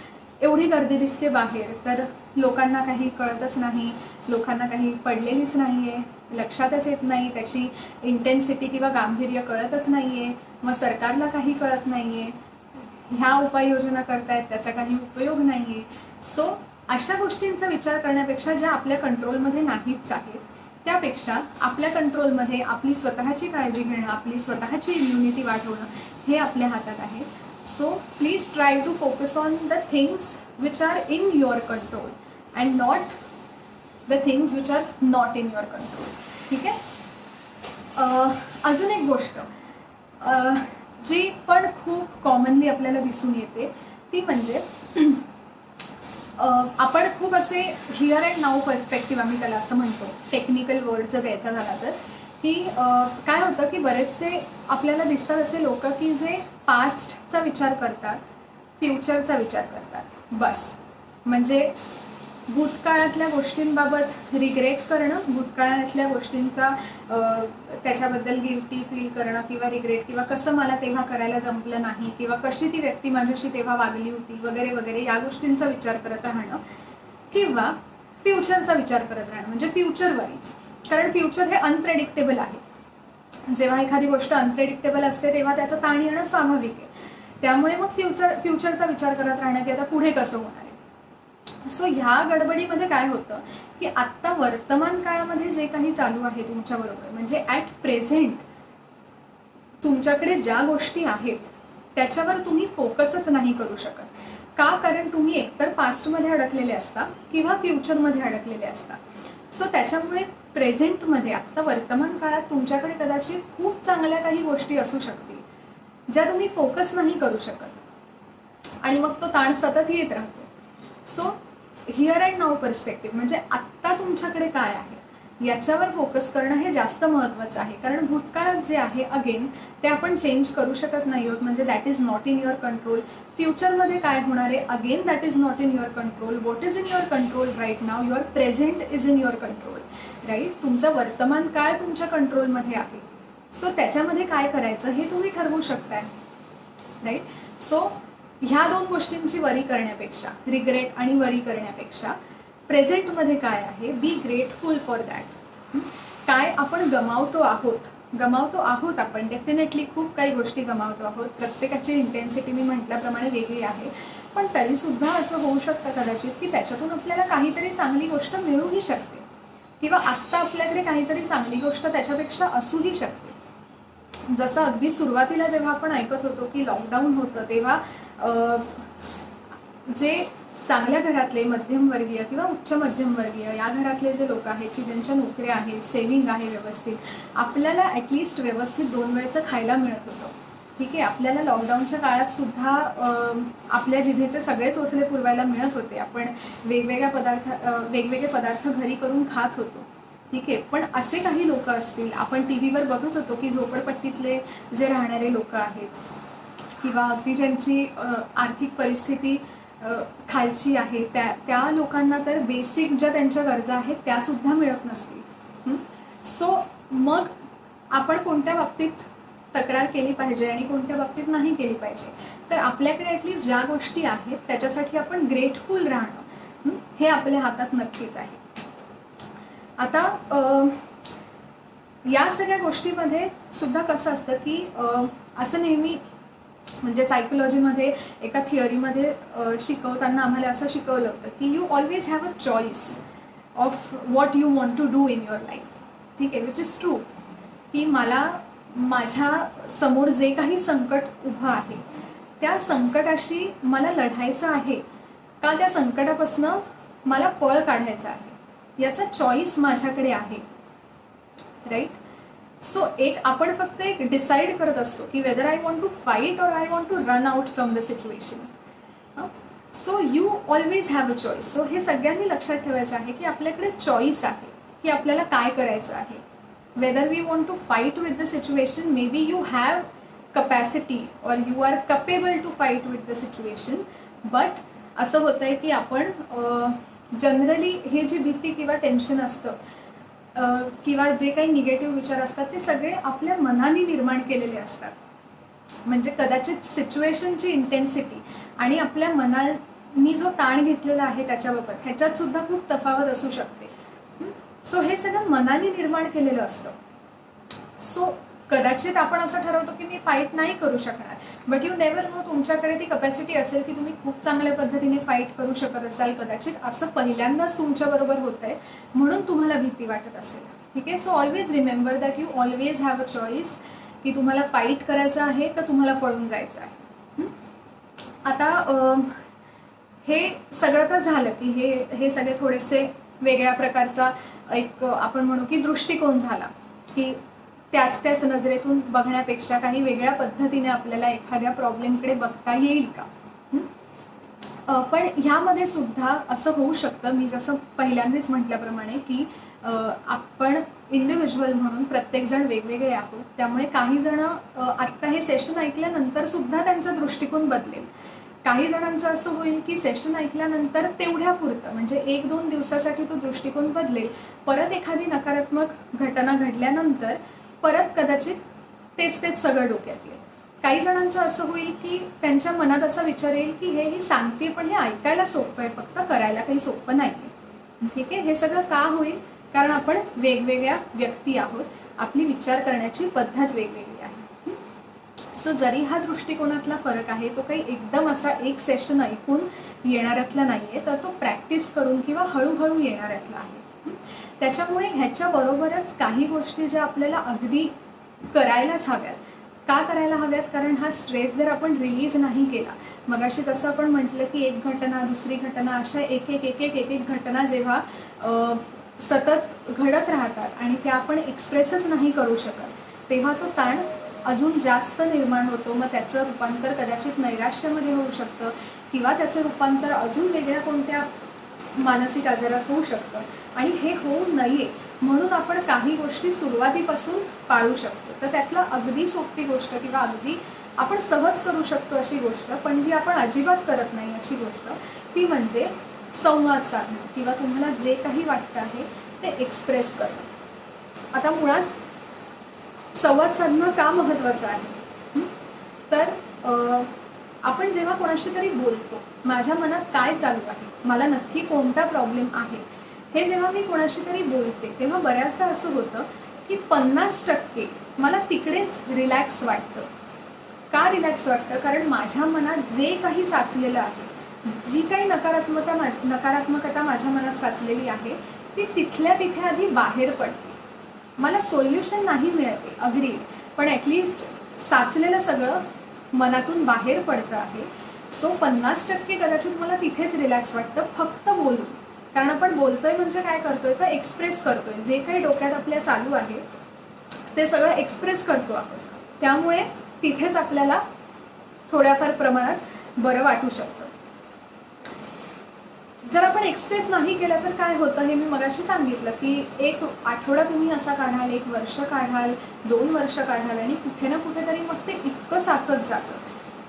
एवढी गर्दी दिसते बाहेर, तर लोकांना काही कळतच नाही, लोकांना काही पडलेलीच नाही आहे, लक्षातच येत नाही, त्याची इंटेन्सिटी किंवा गांभीर्य कळतच नाही आहे, मग सरकारला काही कळत नाही आहे, ह्या उपाययोजना करतायत त्याचा काही उपयोग नाही आहे. सो अशा गोष्टींचा विचार करण्यापेक्षा ज्या आपल्या कंट्रोलमध्ये नाहीच आहेत, त्यापेक्षा आपल्या कंट्रोलमध्ये आपली स्वतःची काळजी घेणं, आपली स्वतःची इम्युनिटी वाढवणं हे आपल्या हातात आहे. So please try to focus on the things which are in your control and not the things which are not in your control. ठीक आहे. अजून एक गोष्ट जी पण खूप कॉमनली आपल्याला दिसून येते ती म्हणजे आपण खूप असे हिअर अँड नाऊ पर्स्पेक्टिव्ह, आम्ही त्याला असं म्हणतो, टेक्निकल वर्ड जर द्यायचा झाला तर, की काय होतं की बरेचसे आपल्याला दिसतात असे लोक की जे पास्टचा विचार करतात, फ्युचरचा विचार करतात. बस म्हणजे भूतकाळातल्या गोष्टींबाबत रिग्रेट करणं, भूतकाळातल्या गोष्टींचा त्याच्याबद्दल गिल्टी फील करणं किंवा रिग्रेट, किंवा कसं मला तेव्हा करायला जमलं नाही, किंवा कशी ती व्यक्ती माझ्याशी तेव्हा वागली होती वगैरे वगैरे, या गोष्टींचा विचार करत राहणं, किंवा फ्युचरचा विचार करत राहणं, म्हणजे फ्युचर वरीच. कारण फ्युचर हे अनप्रेडिक्टेबल आहे. जेव्हा एखादी गोष्ट अनप्रेडिक्टेबल असते तेव्हा त्याचं ताण येणं स्वाभाविक आहे. त्यामुळे मग फ्युचरचा विचार करत राहणं की आता पुढे कसं होणार आहे. सो ह्या गडबडीमध्ये काय होतं की आत्ता वर्तमान काळामध्ये जे काही चालू आहे तुमच्याबरोबर, म्हणजे ॲट प्रेझेंट तुमच्याकडे ज्या गोष्टी आहेत त्याच्यावर तुम्ही फोकसच नाही करू शकत. का? कारण तुम्ही एकतर पास्टमध्ये अडकलेले असता किंवा फ्युचरमध्ये अडकलेले असता. सो त्याच्यामुळे प्रेझेंटमध्ये आत्ता वर्तमान काळात तुमच्याकडे कदाचित खूप चांगल्या काही गोष्टी असू शकतील ज्या तुम्ही फोकस नाही करू शकत, आणि मग तो ताण सतत येत राहतो. So here and now perspective म्हणजे आत्ता तुमच्याकडे काय आहे याच्यावर फोकस करणं हे जास्त महत्त्वाचं आहे. कारण भूतकाळात जे आहे अगेन ते आपण चेंज करू शकत नाही आहोत, म्हणजे that is not in your control. फ्युचरमध्ये काय होणार आहे again that is not in your control. What is in your control right now? Your present is in your control. Right? तुमचा वर्तमान काळ तुमच्या कंट्रोलमध्ये आहे. सो त्याच्यामध्ये काय करायचं हे तुम्ही ठरवू शकताय. राईट? सो ह्या दोन गोष्टींची वरी करण्यापेक्षा, रिग्रेट आणि वरी करण्यापेक्षा, प्रेझेंटमध्ये काय आहे बी ग्रेटफुल फॉर दॅट. काय आपण गमावतो आहोत आपण डेफिनेटली खूप काही गोष्टी गमावतो आहोत. प्रत्येकाची इंटेन्सिटी मी म्हटल्याप्रमाणे वेगळी आहे, पण तरीसुद्धा असं होऊ शकतं कदाचित की त्याच्यातून आपल्याला काहीतरी चांगली गोष्ट मिळूही शकते, किंवा आत्ता आपल्याकडे काहीतरी चांगली गोष्ट त्याच्यापेक्षा असूही शकते. जसं अगदी सुरुवातीला जेव्हा आपण ऐकत होतो की लॉकडाऊन होतं तेव्हा जे चांगल्या घरातले मध्यमवर्गीय किंवा उच्च मध्यमवर्गीय या घरातले जे लोक आहेत की ज्यांच्या नोकऱ्या आहेत, सेव्हिंग आहे व्यवस्थित, आपल्याला ॲटलिस्ट व्यवस्थित 2 वेळचं खायला मिळत होतं. ठीक आहे, आपल्याला लॉकडाऊनच्या काळात सुद्धा आपल्या जिभेचे सगळे चोचले पुरवायला मिळत होते. आपण वेगवेगळे पदार्थ घरी करून खात होतो. ठीक आहे, पण असे काही लोक असतील, आपण टी व्हीवर बघत होतो की झोपडपट्टीतले जे राहणारे लोक आहेत किंवा अगदी ज्यांची आर्थिक परिस्थिती खालची आहे त्या लोकांना तर बेसिक ज्या त्यांच्या गरजा आहेत त्यासुद्धा मिळत नसतील. सो मग आपण कोणत्या बाबतीत तक्रार केली पाहिजे आणि कोणत्या बाबतीत नाही केली पाहिजे? तर आपल्याकडे ॲटलीस्ट ज्या गोष्टी आहेत त्याच्यासाठी आपण ग्रेटफुल राहणं हे आपल्या हातात नक्कीच आहे. आता या सगळ्या गोष्टीमध्ये सुद्धा कसं असतं की असं नेहमी म्हणजे सायकोलॉजीमध्ये एका थिअरीमध्ये शिकवताना आम्हाला असं शिकवलं होतं की you always have a choice of what you want to do in your life. ठीक आहे, विच इज ट्रू. की मला माझ्या समोर जे काही संकट उभं आहे त्या संकटाशी मला लढायचं आहे का त्या संकटापासनं मला पळ काढायचं आहे याचा चॉईस माझ्याकडे आहे. राईट? सो आपण फक्त एक डिसाईड करत असतो की whether I want to fight or I want to run out from the situation. So you always have a choice. So हे सगळ्यांनी लक्षात ठेवायचं आहे की आपल्याकडे चॉईस आहे की आपल्याला काय करायचं आहे. Whether we want to fight with the situation, may be you have capacity और you are capable to fight with the situation, but असं होतं आहे की आपण जनरली हे जी भीती किंवा टेन्शन असतं किंवा जे काही निगेटिव्ह विचार असतात ते सगळे आपल्या मनाने निर्माण केलेले असतात. म्हणजे कदाचित सिच्युएशनची इंटेन्सिटी आणि आपल्या मी जो ताण घेतलेला आहे त्याच्याबाबत ह्याच्यात सुद्धा खूप तफावत असू शकते. सो हे सगळं मनाने निर्माण केलेलं असतं. सो कदाचित आपण असं ठरवतो की मी फाईट नाही करू शकणार, बट यू नेव्हर नो, तुमच्याकडे ती कपॅसिटी असेल की तुम्ही खूप चांगल्या पद्धतीने फाईट करू शकत असाल. कदाचित असं पहिल्यांदाच तुमच्याबरोबर होतंय म्हणून तुम्हाला भीती वाटत असेल. ठीक आहे. So always remember that you always have a choice की तुम्हाला फाईट करायचं आहे का तुम्हाला पळून जायचं आहे. आता हे सगळं तर झालं की हे सगळे थोडेसे वेगळ्या प्रकारचा एक आपण म्हणू की दृष्टिकोन झाला, की त्याच नजरेतून बघण्यापेक्षा काही वेगळ्या पद्धतीने आपल्याला एखाद्या प्रॉब्लेमकडे बघता येईल का. पण ह्यामध्ये सुद्धा असं होऊ शकतं, मी जसं पहिल्यांदाच म्हटल्याप्रमाणे की आपण इंडिव्हिज्युअल म्हणून प्रत्येकजण वेगवेगळे आहोत. त्यामुळे काही जण आत्ता हे सेशन ऐकल्यानंतर सुद्धा त्यांचा दृष्टिकोन बदलेल. काही जणांचं असं होईल की सेशन ऐकल्यानंतर तेवढ्यापुरतं म्हणजे 1-2 दिवसासाठी तो दृष्टिकोन बदलेल. परत एखादी नकारात्मक घटना घडल्यानंतर परत कदाचित तेच सगळं डोक्यात येईल. काही जणांचं असं होईल की त्यांच्या मनात असा विचार येईल की हे सांगते पण हे ऐकायला सोपं आहे, फक्त करायला काही सोपं नाही. ठीक आहे. हे सगळं का होईल? कारण आपण वेगवेगळ्या व्यक्ती आहोत, आपली विचार करण्याची पद्धत वेगवेगळी आहे. सो जरी हा दृष्टिकोनातला फरक आहे तो काही एकदम असा एक सेशन ऐकून येणाऱ्यातला नाहीये, तर तो प्रॅक्टिस करून किंवा हळूहळू येणाऱ्यातला आहे. त्याच्यामुळे ह्याच्याबरोबरच काही गोष्टी ज्या आपल्याला अगदी करायलाच हव्यात. का करायला हव्यात? कारण हा स्ट्रेस जर आपण रिलीज नाही केला, मगाशी जसं आपण म्हटलं की एक घटना दुसरी घटना अशा एक घटना जेव्हा सतत घडत राहतात आणि त्या आपण एक्सप्रेसच नाही करू शकत, तेव्हा तो ताण अजून जास्त निर्माण होतो. मग त्याचं रूपांतर कदाचित नैराश्यामध्ये होऊ शकतं किंवा त्याचं रूपांतर अजून वेगळ्या कोणत्या मानसिक आजारात होऊ शकतं. आणि हे होऊ नये म्हणून आपण काही गोष्टी सुरुवातीपासून पाळू शकतो. तर त्यातलं अगदी सोपी गोष्ट किंवा अगदी आपण सहज करू शकतो अशी गोष्ट, पण जी आपण अजिबात करत नाही अशी गोष्ट, ती म्हणजे संवाद साधणं किंवा तुम्हाला जे काही वाटतं आहे ते एक्सप्रेस करणं. आता मुळात संवाद साधणं का महत्त्वाचं आहे? तर आपण जेव्हा कोणाशी तरी बोलतो, माझ्या मनात काय चालू आहे, मला नक्की कोणता प्रॉब्लेम आहे, हे जेव्हा मी कोणाशी तरी बोलते तेव्हा बऱ्याचदा असं होतं की 50% मला तिकडेच रिलॅक्स वाटतं. का रिलॅक्स वाटतं? कारण माझ्या मनात जे काही साचलेलं आहे, जी काही नकारात्मकता माझ्या मनात साचलेली आहे ती तिथल्या तिथे आधी बाहेर पडते. मला सोल्युशन नाही मिळते अग्री, पण ॲटलिस्ट साचलेलं सगळं मनातून बाहेर पडतं आहे. सो 50% कदाचित मला तिथेच रिलॅक्स वाटतं फक्त बोलून. कारण आपण बोलतोय म्हणजे काय करतोय तर एक्सप्रेस करतोय, जे काही डोक्यात आपल्या चालू आहे ते सगळं एक्सप्रेस करतो आपण. त्यामुळे तिथेच आपल्याला थोड्याफार प्रमाणात बरं वाटू शकतं. जर आपण एक्सप्रेस नाही केलं तर काय होतं हे मी मगाशी सांगितलं की 1 आठवडा तुम्ही असा काढाल, 1 वर्ष काढाल, 2 वर्ष काढाल आणि कुठे ना कुठेतरी मग ते इतकं साचत जातं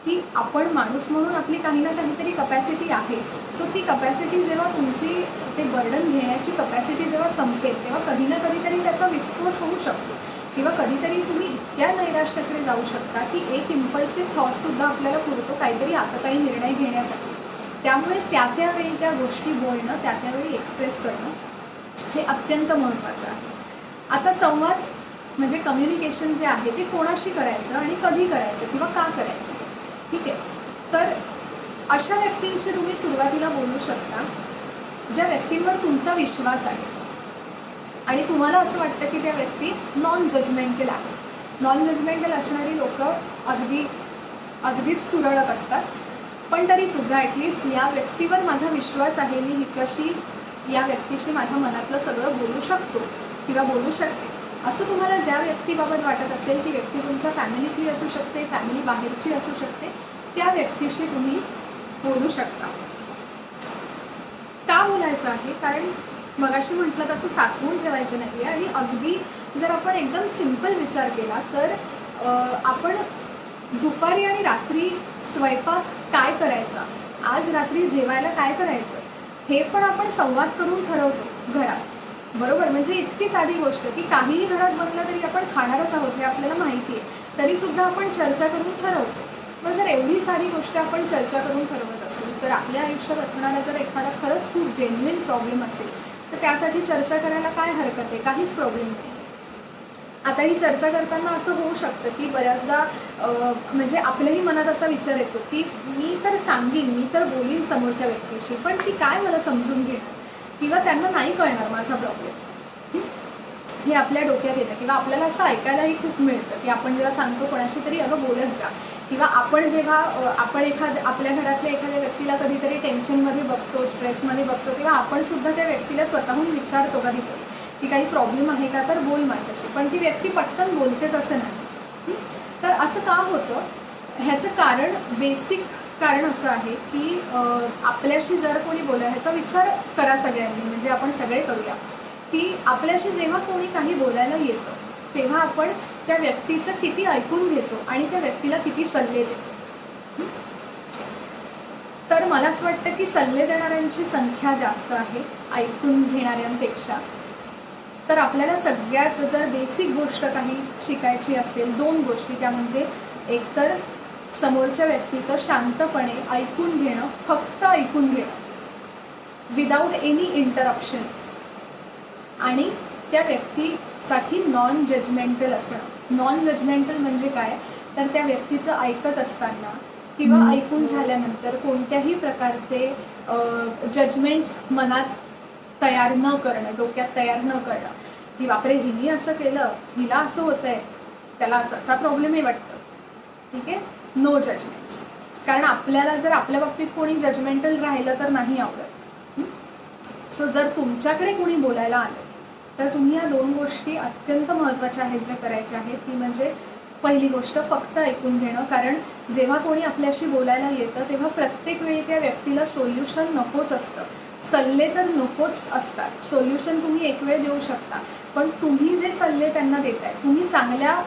की आपण माणूस म्हणून आपली काही ना काहीतरी कपॅसिटी आहे. सो ती कपॅसिटी जेव्हा तुमची ते बर्डन घेण्याची कपॅसिटी जेव्हा संपेल तेव्हा कधी ना कधीतरी त्याचा विस्फोट होऊ शकतो किंवा कधीतरी तुम्ही इतक्या नैराश्याकडे जाऊ शकता की एक इम्पल्सिव्ह थॉटसुद्धा आपल्याला पुरतो काहीतरी आता काही निर्णय घेण्यासाठी. त्यामुळे त्यावेळी त्या गोष्टी बोलणं, त्यावेळी एक्सप्रेस करणं हे अत्यंत महत्त्वाचं आहे. आता संवाद म्हणजे कम्युनिकेशन जे आहे ते कोणाशी करायचं आणि कधी करायचं किंवा का करायचं. ठीक आहे. तर अशा व्यक्तींशी तुम्ही सुरुवातीला बोलू शकता ज्या व्यक्तींवर तुमचा विश्वास आहे आणि तुम्हाला असं वाटतं की त्या व्यक्ती नॉन जजमेंटल आहे. नॉन जजमेंटल असणारी लोक अगदीच तुरळक असतात, पण तरीसुद्धा ॲटलिस्ट या व्यक्तीवर माझा विश्वास आहे, मी या व्यक्तीशी माझ्या मनातलं सगळं बोलू शकतो किंवा बोलू शकते. असं तुम्हाला ज्या व्यक्तीबाबत वाटत असेल ती व्यक्ती तुमच्या फॅमिलीतली असू शकते, फॅमिली बाहेरची असू शकते, त्या व्यक्तीशी तुम्ही बोलू शकता. का बोलायचं आहे? कारण मगाशी म्हटलं तसं साचवून ठेवायचं नाही आहे. आणि अगदी जर आपण एकदम सिंपल विचार केला तर आपण दुपारी आणि रात्री स्वयंपाक काय करायचा, आज रात्री जेवायला काय करायचं, हे पण आपण संवाद करून ठरवतो घरात, बरोबर. म्हणजे इतकी साधी गोष्ट की काहीही घरात बनलं तरी आपण खाणारच आहोत हे आपल्याला माहिती आहे, तरीसुद्धा आपण चर्चा करून ठरवतो. मग जर एवढी सारी गोष्ट आपण चर्चा करून ठरवत असू असेल तर आपल्या आयुष्यात असणारा जर एखादा खरंच खूप जेन्युइन प्रॉब्लेम असेल तर त्यासाठी चर्चा करायला काय हरकत आहे, काहीच प्रॉब्लेम नाही. आता ही चर्चा करताना असं होऊ शकतं की बऱ्याचदा म्हणजे आपल्याही मनात असा विचार येतो की मी तर सांगेन, मी तर बोलीन समोरच्या व्यक्तीशी, पण ती काय मला समजून घेणार किंवा त्यांना नाही कळणार माझा प्रॉब्लेम, हे आपल्या डोक्यात येतं. किंवा आपल्याला असं ऐकायलाही खूप मिळतं की आपण जेव्हा सांगतो कोणाशी तरी अगं बोलत जा, किंवा आपण जेव्हा आपण आपल्या घरातल्या एखाद्या व्यक्तीला कधीतरी टेन्शनमध्ये बघतो, स्ट्रेसमध्ये बघतो, तेव्हा आपण सुद्धा त्या व्यक्तीला स्वतःहून विचारतो कधीतरी की काही प्रॉब्लेम आहे का, तर बोल माझ्याशी, पण ती व्यक्ती पटकन बोलतेच असं नाही. तर असं का होतं, ह्याचं कारण, बेसिक कारण असं आहे की आपल्याशी जर कोणी बोला, ह्याचा विचार करा सगळ्यांनी, म्हणजे आपण सगळे करूया की आपल्याशी जेव्हा कोणी काही बोलायला येतं तेव्हा आपण त्या व्यक्तीचं किती ऐकून घेतो आणि त्या व्यक्तीला किती सल्ले देतो. तर मला असं वाटतं की सल्ले देणाऱ्यांची संख्या जास्त आहे ऐकून घेणाऱ्यांपेक्षा. तर आपल्याला सगळ्यात जर बेसिक गोष्ट काही शिकायची असेल, 2 गोष्टी, त्या म्हणजे एकतर समोरच्या व्यक्तीचं शांतपणे ऐकून घेणं, फक्त ऐकून घेणं विदाऊट एनी इंटरप्शन, आणि त्या व्यक्तीसाठी नॉन जजमेंटल असणं. नॉन जजमेंटल म्हणजे काय, तर त्या व्यक्तीचं ऐकत असताना किंवा ऐकून झाल्यानंतर कोणत्याही प्रकारचे जजमेंट्स मनात तयार न करणं, डोक्यात तयार न करणं की बापरे हिने असं केलं, हिला असं होतंय, त्याला असा प्रॉब्लेम आहे वाटतं, ठीक आहे. No judgements. कारण आपल्याला जर आपल्या बाबतीत कोणी जजमेंटल राहिलं तर नाही आवडत. सो जर तुमच्याकडे कोणी बोलायला आलं तर तुम्ही या 2 गोष्टी अत्यंत महत्त्वाच्या आहेत ज्या करायच्या आहेत. ती म्हणजे पहिली गोष्ट फक्त ऐकून घेणं, कारण जेव्हा कोणी आपल्याशी बोलायला येतं तेव्हा प्रत्येक वेळी त्या व्यक्तीला सोल्युशन नकोच असतं, सल्ले तर नकोच असतात. सोल्युशन तुम्ही एक वेळ देऊ शकता, पण तुम्ही जे सल्ले त्यांना देताय, तुम्ही चांगल्या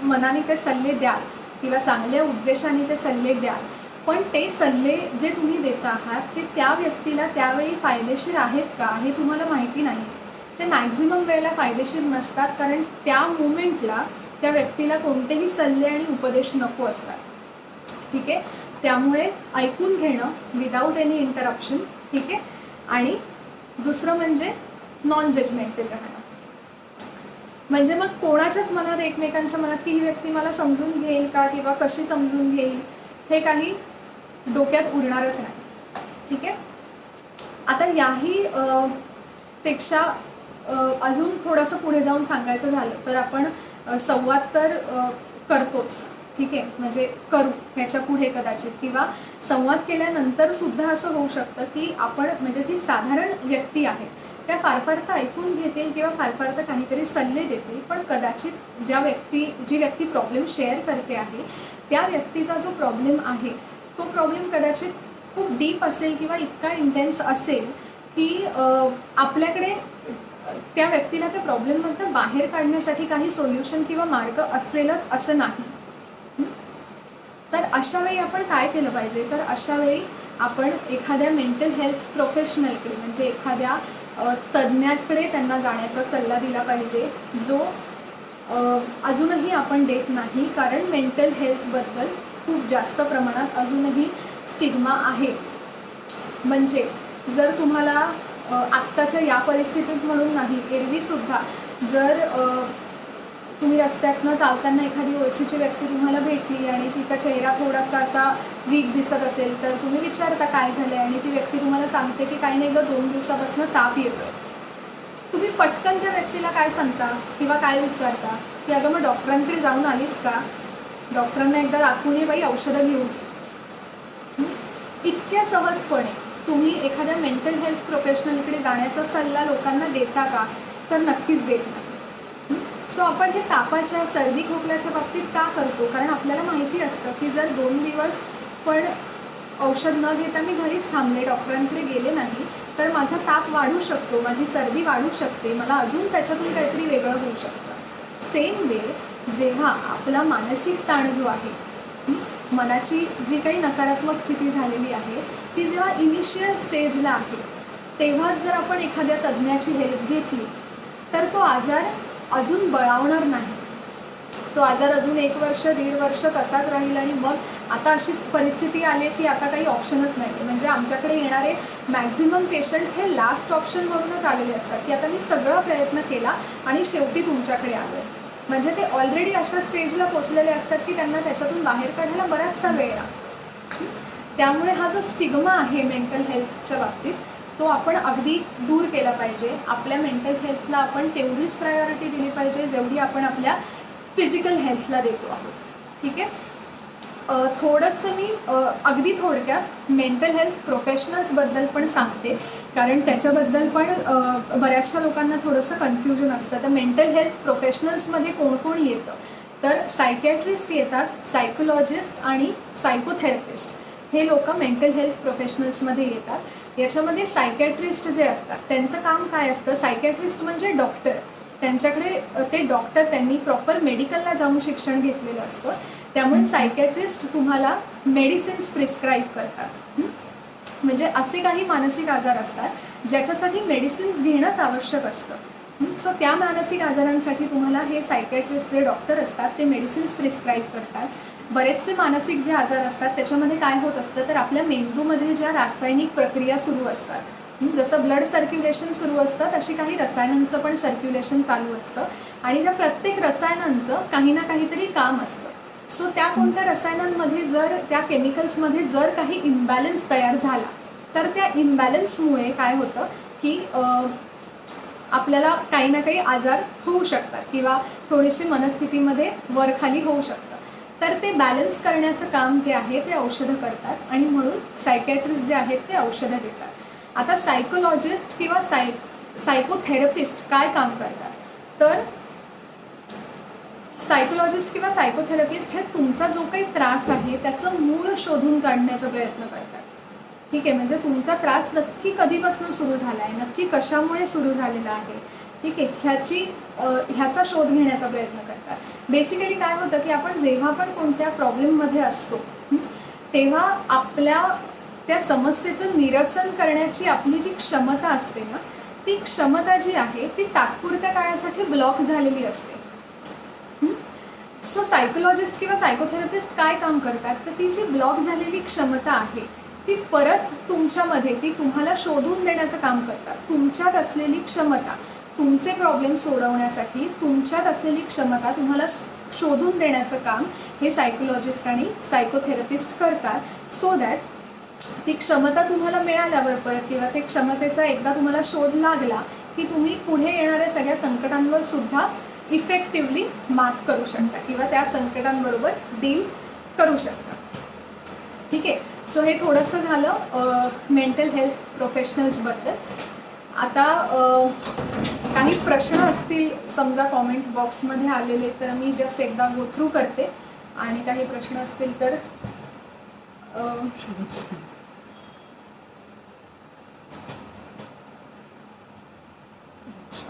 मनाने ते सल्ले द्याल किंवा चांगल्या उद्देशाने ते सल्ले द्याल, पण ते सल्ले जे तुम्ही देत आहात ते त्या व्यक्तीला त्यावेळी फायदेशीर आहेत का हे तुम्हाला माहिती नाही. ते मॅक्झिमम वेळेला फायदेशीर नसतात, कारण त्या मोमेंटला त्या व्यक्तीला कोणतेही सल्ले आणि उपदेश नको असतात, ठीक आहे. त्यामुळे ऐकून घेणं विदाऊट एनी इंटरप्शन, ठीक आहे. आणि दुसरं म्हणजे नॉन जजमेंटल राहणं. म्हणजे मग कोणाच्याच मनात, एकमेकांच्या मनात की ही व्यक्ती मला समजून घेईल का किंवा कशी समजून घेईल, हे काही डोक्यात उरणारच नाही, ठीक आहे. आता याही पेक्षा अजून थोडंसं पुढे जाऊन सांगायचं झालं तर आपण संवाद तर करतोच, ठीक आहे, म्हणजे करू ह्याच्या पुढे कदाचित, किंवा संवाद केल्यानंतर सुद्धा असं होऊ शकतं की आपण, म्हणजे जी साधारण व्यक्ती आहे त्या फार फार तर ऐकून घेतील किंवा फार फार तर काहीतरी सल्ले देतील, पण कदाचित जी व्यक्ती प्रॉब्लेम शेअर करते आहे त्या व्यक्तीचा जो प्रॉब्लेम आहे तो प्रॉब्लेम कदाचित खूप डीप असेल किंवा इतका इंटेन्स असेल की आपल्याकडे त्या व्यक्तीला त्या प्रॉब्लेममधून बाहेर काढण्यासाठी काही सोल्युशन किंवा मार्ग असेलच असं नाही. तर अशा वेळी आपण काय केलं पाहिजे, तर अशा वेळी आपण एखाद्या मेंटल हेल्थ प्रोफेशनलकडे, म्हणजे एखाद्या तज्ज्ञाकडे त्यांना जाण्याचा सल्ला दिला पाहिजे, जो अजूनही आपण देत नाही, कारण मेंटल हेल्थबद्दल खूप जास्त प्रमाणात अजूनही स्टिग्मा आहे. म्हणजे जर तुम्हाला आत्ताच्या या परिस्थितीत म्हणून नाही, एरवीसुद्धा जर तुम्ही रस्त्यातनं चालताना एखादी ओळखीची व्यक्ती तुम्हाला भेटली आणि तिचा चेहरा थोडासा असा वीक दिसत असेल तर तुम्ही विचारता काय झालं आहे, आणि ती व्यक्ती तुम्हाला सांगते की काही नाही गं, 2 दिवसापासून ताप येतोय. तुम्ही पटकन त्या व्यक्तीला काय सांगता किंवा काय विचारता की अगं मग डॉक्टरांकडे जाऊन आलीस का, डॉक्टरांना एकदा दाखवून ये बाई, औषधं घेऊन. इतक्या सहजपणे तुम्ही एखाद्या मेंटल हेल्थ प्रोफेशनलकडे जाण्याचा सल्ला लोकांना देता का, तर नक्कीच देत नाही. सो आपण हे तापाच्या, सर्दी खोकल्याच्या बाबतीत का करतो, कारण आपल्याला माहिती असतं की जर 2 दिवस पण औषध न घेता मी घरीच थांबले, डॉक्टरांकडे गेले नाही, तर माझा ताप वाढू शकतो, माझी सर्दी वाढू शकते, मला अजून त्याच्यातून काहीतरी वेगळं होऊ शकतं. सेम वे जेव्हा आपला मानसिक ताण जो आहे, मनाची जी काही नकारात्मक स्थिती झालेली आहे ती जेव्हा इनिशियल स्टेजला आहे तेव्हाच जर आपण एखाद्या तज्ज्ञाची हेल्प घेतली तर तो आजार अजून बळावणार नाही. तो आजार अजून 1 वर्ष 1.5 वर्ष तसाच राहील आणि मग आता अशी परिस्थिती आली की आता काही ऑप्शनच नाही. म्हणजे आमच्याकडे येणारे मॅक्झिमम पेशंट्स हे लास्ट ऑप्शन म्हणूनच आलेले असतात की आता मी सगळा प्रयत्न केला आणि शेवटी तुमच्याकडे आलो आहे. म्हणजे ते ऑलरेडी अशा स्टेजला पोचलेले असतात की त्यांना त्याच्यातून बाहेर काढायला बराचसा वेळ लागतो. त्यामुळे हा जो स्टिग्मा आहे मेंटल हेल्थच्या बाबतीत तो आपण अगदी दूर केला पाहिजे. आपल्या मेंटल हेल्थला आपण तेवढीच प्रायोरिटी दिली पाहिजे जेवढी आपण आपल्या फिजिकल हेल्थला देतो आहोत. ठीक आहे. थोडंसं मी अगदी थोडक्यात मेंटल हेल्थ प्रोफेशनल्सबद्दल पण सांगते कारण त्याच्याबद्दल पण बऱ्याचशा लोकांना थोडंसं कन्फ्युजन असतं. तर मेंटल हेल्थ प्रोफेशनल्समध्ये कोण कोण येतं तर सायकॅट्रिस्ट येतात, सायकोलॉजिस्ट आणि सायकोथेरपिस्ट हे लोक मेंटल हेल्थ प्रोफेशनल्समध्ये येतात. याच्यामध्ये सायकॅट्रिस्ट जे असतात त्यांचं काम काय असतं. सायकॅट्रिस्ट म्हणजे डॉक्टर. त्यांच्याकडे ते डॉक्टर त्यांनी प्रॉपर मेडिकलला जाऊन शिक्षण घेतलेलं असतं. त्यामुळे सायकॅट्रिस्ट तुम्हाला मेडिसिन्स प्रिस्क्राईब करतात. म्हणजे असे काही मानसिक आजार असतात ज्याच्यासाठी मेडिसिन्स घेणंच आवश्यक असतं. सो त्या मानसिक आजारांसाठी तुम्हाला हे सायकॅट्रिस्ट जे डॉक्टर असतात ते मेडिसिन्स प्रिस्क्राईब करतात. बरेचसे मानसिक जे आजार असतात त्याच्यामध्ये काय होत असतं तर आपल्या मेंदूमध्ये ज्या रासायनिक प्रक्रिया सुरू असतात, जसं ब्लड सर्क्युलेशन सुरू असतं तशी काही रसायनांचं पण सर्क्युलेशन चालू असतं आणि त्या प्रत्येक रसायनांचं काही ना काहीतरी काम असतं. सो त्या कोणत्या रसायनांमध्ये जर त्या केमिकल्समध्ये जर काही इम्बॅलन्स तयार झाला तर त्या इम्बॅलन्समुळे काय होतं की आपल्याला काही ना काही आजार होऊ शकतात किंवा थोडीशी मनस्थितीमध्ये वरखाली होऊ शकतं. तर ते बॅलन्स करण्याचं काम जे आहे ते औषधं करतात आणि म्हणून सायकॅट्रिस्ट जे आहेत ते औषधं देतात. आता सायकोलॉजिस्ट किंवा सायकोथेरपिस्ट काय काम करतात तर सायकोलॉजिस्ट किंवा सायकोथेरपिस्ट हे तुमचा जो काही त्रास आहे त्याचं मूळ शोधून काढण्याचा प्रयत्न करतात. ठीक आहे. म्हणजे तुमचा त्रास नक्की कधीपासून सुरू झाला आहे, नक्की कशामुळे सुरू झालेला आहे, ठीक आहे, ह्याचा शोध घेण्याचा प्रयत्न करतात. बेसिकली काय होतं की आपण जेव्हा पण कोणत्या प्रॉब्लेममध्ये असतो तेव्हा आपल्या त्या समस्येचं निरसन करण्याची आपली जी क्षमता असते ना ती क्षमता जी आहे ती तात्पुरत्या काळासाठी ब्लॉक झालेली असते. सो सायकोलॉजिस्ट किंवा सायकोथेरपिस्ट काय काम करतात तर ती जी ब्लॉक झालेली क्षमता आहे ती परत तुमच्यामध्ये ती तुम्हाला शोधून देण्याचं काम करतात. तुमच्यात असलेली क्षमता तुमचे प्रॉब्लेम सोडवण्यासाठी तुमच्यात असलेली क्षमता तुम्हाला शोधून देण्याचं काम हे सायकोलॉजिस्ट आणि सायकोथेरपिस्ट करतात. सो दॅट ती क्षमता तुम्हाला मिळाल्यावर परत किंवा ते क्षमतेचा एकदा तुम्हाला शोध लागला की तुम्ही पुढे येणाऱ्या सगळ्या संकटांवर सुद्धा इफेक्टिव्हली मात करू शकता किंवा त्या संकटांबरोबर डील करू शकता. ठीक आहे. सो हे थोडंसं झालं मेंटल हेल्थ प्रोफेशनल्सबद्दल. आता काही प्रश्न असतील समजा कॉमेंट बॉक्समध्ये आलेले तर मी जस्ट एकदा गो थ्रू करते आणि काही प्रश्न असतील तर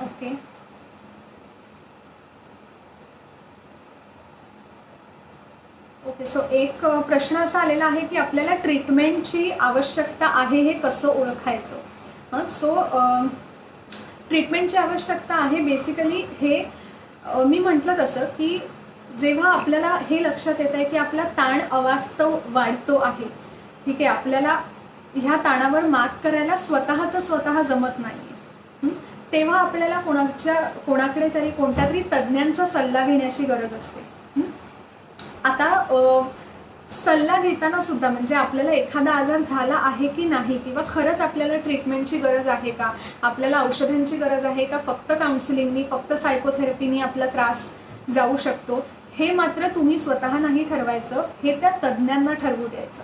ओके. ओके. सो एक प्रश्न असा आलेला आहे की आपल्याला ट्रीटमेंटची आवश्यकता आहे हे कसं ओळखायचं. सो ट्रीटमेंटची आवश्यकता आहे बेसिकली हे मी म्हटलं तसं की जेव्हा आपल्याला हे लक्षात येत आहे की आपला ताण अवास्तव वाढतो आहे, ठीक आहे, आपल्याला ह्या ताणावर मात करायला स्वतः जमत नाही, तेव्हा आपल्याला कोणाकडे तरी कोणत्या तरी तज्ज्ञांचा सल्ला घेण्याची गरज असते. आता सल्ला घेताना सुद्धा म्हणजे आपल्याला एखादा आजार झाला आहे की नाही किंवा खरंच आपल्याला ट्रीटमेंटची गरज आहे का, आपल्याला औषधांची गरज आहे का, फक्त काउन्सिलिंगनी फक्त सायकोथेरपीनी आपला त्रास जाऊ शकतो हे मात्र तुम्ही स्वतः नाही ठरवायचं, हे त्या तज्ज्ञांना ठरवू द्यायचं.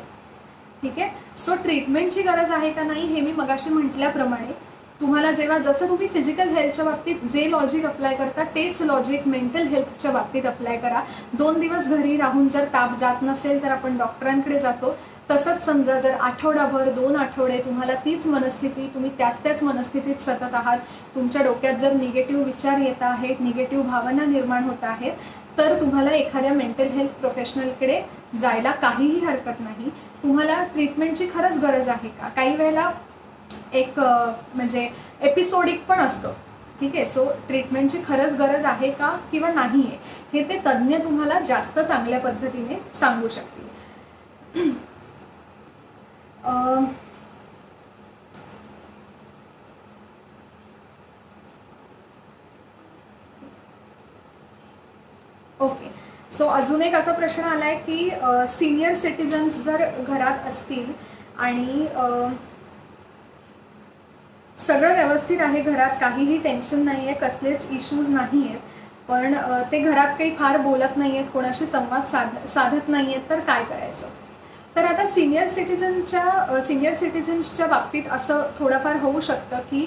ठीक आहे. सो ट्रीटमेंटची गरज आहे का नाही हे मी मगाशी म्हटल्याप्रमाणे तुम्हाला जेव्हा जसं तुम्ही फिजिकल हेल्थच्या बाबतीत जे लॉजिक अप्लाय करता तेच लॉजिक मेंटल हेल्थच्या बाबतीत अप्लाय करा. 2 दिवस घरी राहून जर ताप जात नसेल तर आपण डॉक्टरांकडे जातो. तसंच समजा जर आठवडाभर 2 आठवडे तुम्हाला तीच मनस्थिती तुम्ही त्याच मनस्थितीत सतत आहात, तुमच्या डोक्यात जर निगेटिव्ह विचार येत आहेत, निगेटिव्ह भावना निर्माण होत आहेत तर तुम्हाला एखाद्या मेंटल हेल्थ प्रोफेशनलकडे जायला काहीही हरकत नाही. तुम्हाला ट्रीटमेंटची खरंच गरज आहे का. काही वेळेला एक म्हणजे एपिसोडिक पण असतं ठीक आहे. सो ट्रीटमेंटची खरंच गरज आहे का किंवा नाही आहे, हे ते तज्ज्ञ तुम्हाला जास्त चांगल्या पद्धतीने सांगू शकतील. ओके. सो अजून एक असा प्रश्न आलाय की सिनियर सिटीजन्स जर घरात असतील आणि सगळं व्यवस्थित आहे, घरात काहीही टेन्शन नाही आहे, कसलेच इश्यूज नाही आहेत, पण ते घरात काही फार बोलत नाही आहेत, कोणाशी संवाद साधत नाही आहेत, तर काय करायचं? तर आता सिनियर सिटीजन्सच्या बाबतीत असं थोडंफार होऊ शकतं की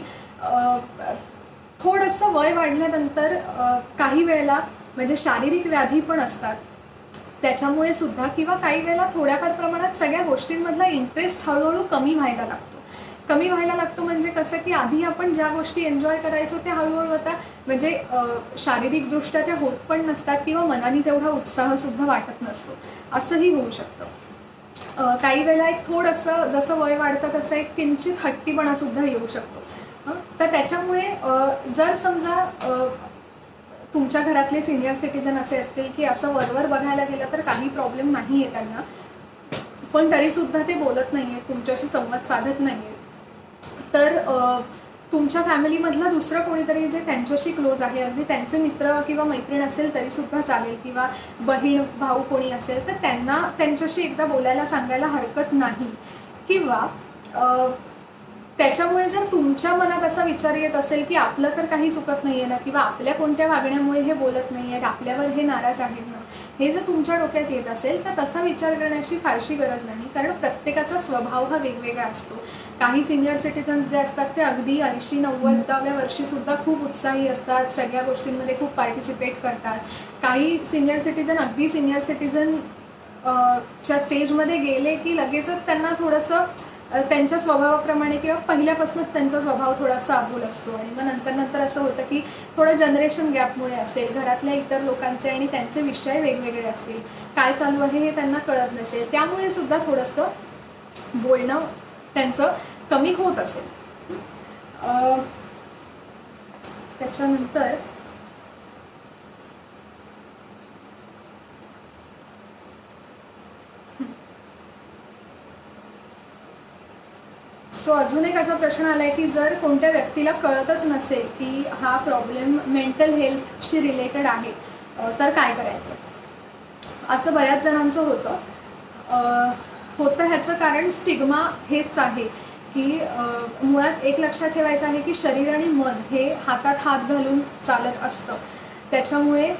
थोडंसं वय वाढल्यानंतर काही वेळेला म्हणजे शारीरिक व्याधी पण असतात, त्याच्यामुळे सुद्धा किंवा काही वेळेला थोड्याफार प्रमाणात सगळ्या गोष्टींमधला इंटरेस्ट हळूहळू कमी व्हायला लागतो. म्हणजे कसं की आधी आपण ज्या गोष्टी एन्जॉय करायचो त्या हळूहळू आता म्हणजे शारीरिकदृष्ट्या त्या होत पण नसतात किंवा मनाने तेवढा उत्साह सुद्धा वाटत नसतो, असंही होऊ शकतं. काही वेळेला एक थोडंसं जसं वय वाढतं तसं एक किंचित हट्टीपणा सुद्धा येऊ शकतो. तर त्याच्यामुळे जर समजा तुमच्या घरातले सिनियर सिटीजन असे असतील की असं वरवर बघायला गेलं तर काही प्रॉब्लेम नाही आहे त्यांना, पण तरीसुद्धा ते बोलत नाही आहेत, तुमच्याशी संवाद साधत नाही आहेत, तर तुमच्या फॅमिलीमधला दुसरं कोणीतरी जे त्यांच्याशी क्लोज आहे, अगदी त्यांचे मित्र किंवा मैत्रीण असेल तरीसुद्धा चालेल, किंवा बहीण भाऊ कोणी असेल तर त्यांना त्यांच्याशी एकदा बोलायला सांगायला हरकत नाही. किंवा त्याच्यामुळे जर तुमच्या मनात असा विचार येत असेल की आपलं तर काही चुकत नाहीये ना, किंवा आपल्या कोणत्या वागण्यामुळे हे बोलत नाहीये, आपल्यावर हे नाराज आहेत ना, हे जर तुमच्या डोक्यात येत असेल तर तसा विचार करण्याची फारशी गरज नाही, कारण प्रत्येकाचा स्वभाव हा वेगवेगळा असतो. काही सिनियर सिटीजन्स जे असतात ते अगदी 80-90व्या वर्षी सुद्धा खूप उत्साही असतात, सगळ्या गोष्टींमध्ये खूप पार्टिसिपेट करतात. काही सिनियर सिटीजन अगदी सिनियर सिटीजन च्या स्टेजमध्ये गेले की लगेचच त्यांना थोडंसं त्यांच्या स्वभावाप्रमाणे किंवा पहिल्यापासूनच त्यांचा स्वभाव थोडासा अबोल असतो, आणि मग नंतर असं होतं की थोडं जनरेशन गॅपमुळे असेल, घरातल्या इतर लोकांचे आणि त्यांचे विषय वेगवेगळे असतील, काय चालू आहे हे त्यांना कळत नसेल, त्यामुळे सुद्धा थोडंसं बोलणं त्यांचं कमी होत असेल. त्याच्यानंतर सो अजून एक असा प्रश्न आलाय की जर कोणत्या व्यक्तीला कळतच नसेल की हा प्रॉब्लेम मेंटल हेल्थशी रिलेटेड आहे तर काय करायचं, असं बऱ्याच जणांचं होतं. ह्याचं कारण स्टिग्मा हेच आहे की मुळात एक लक्षात ठेवायचं आहे की शरीर आणि मन हे हातात हात घालून चालत असतं, त्याच्यामुळे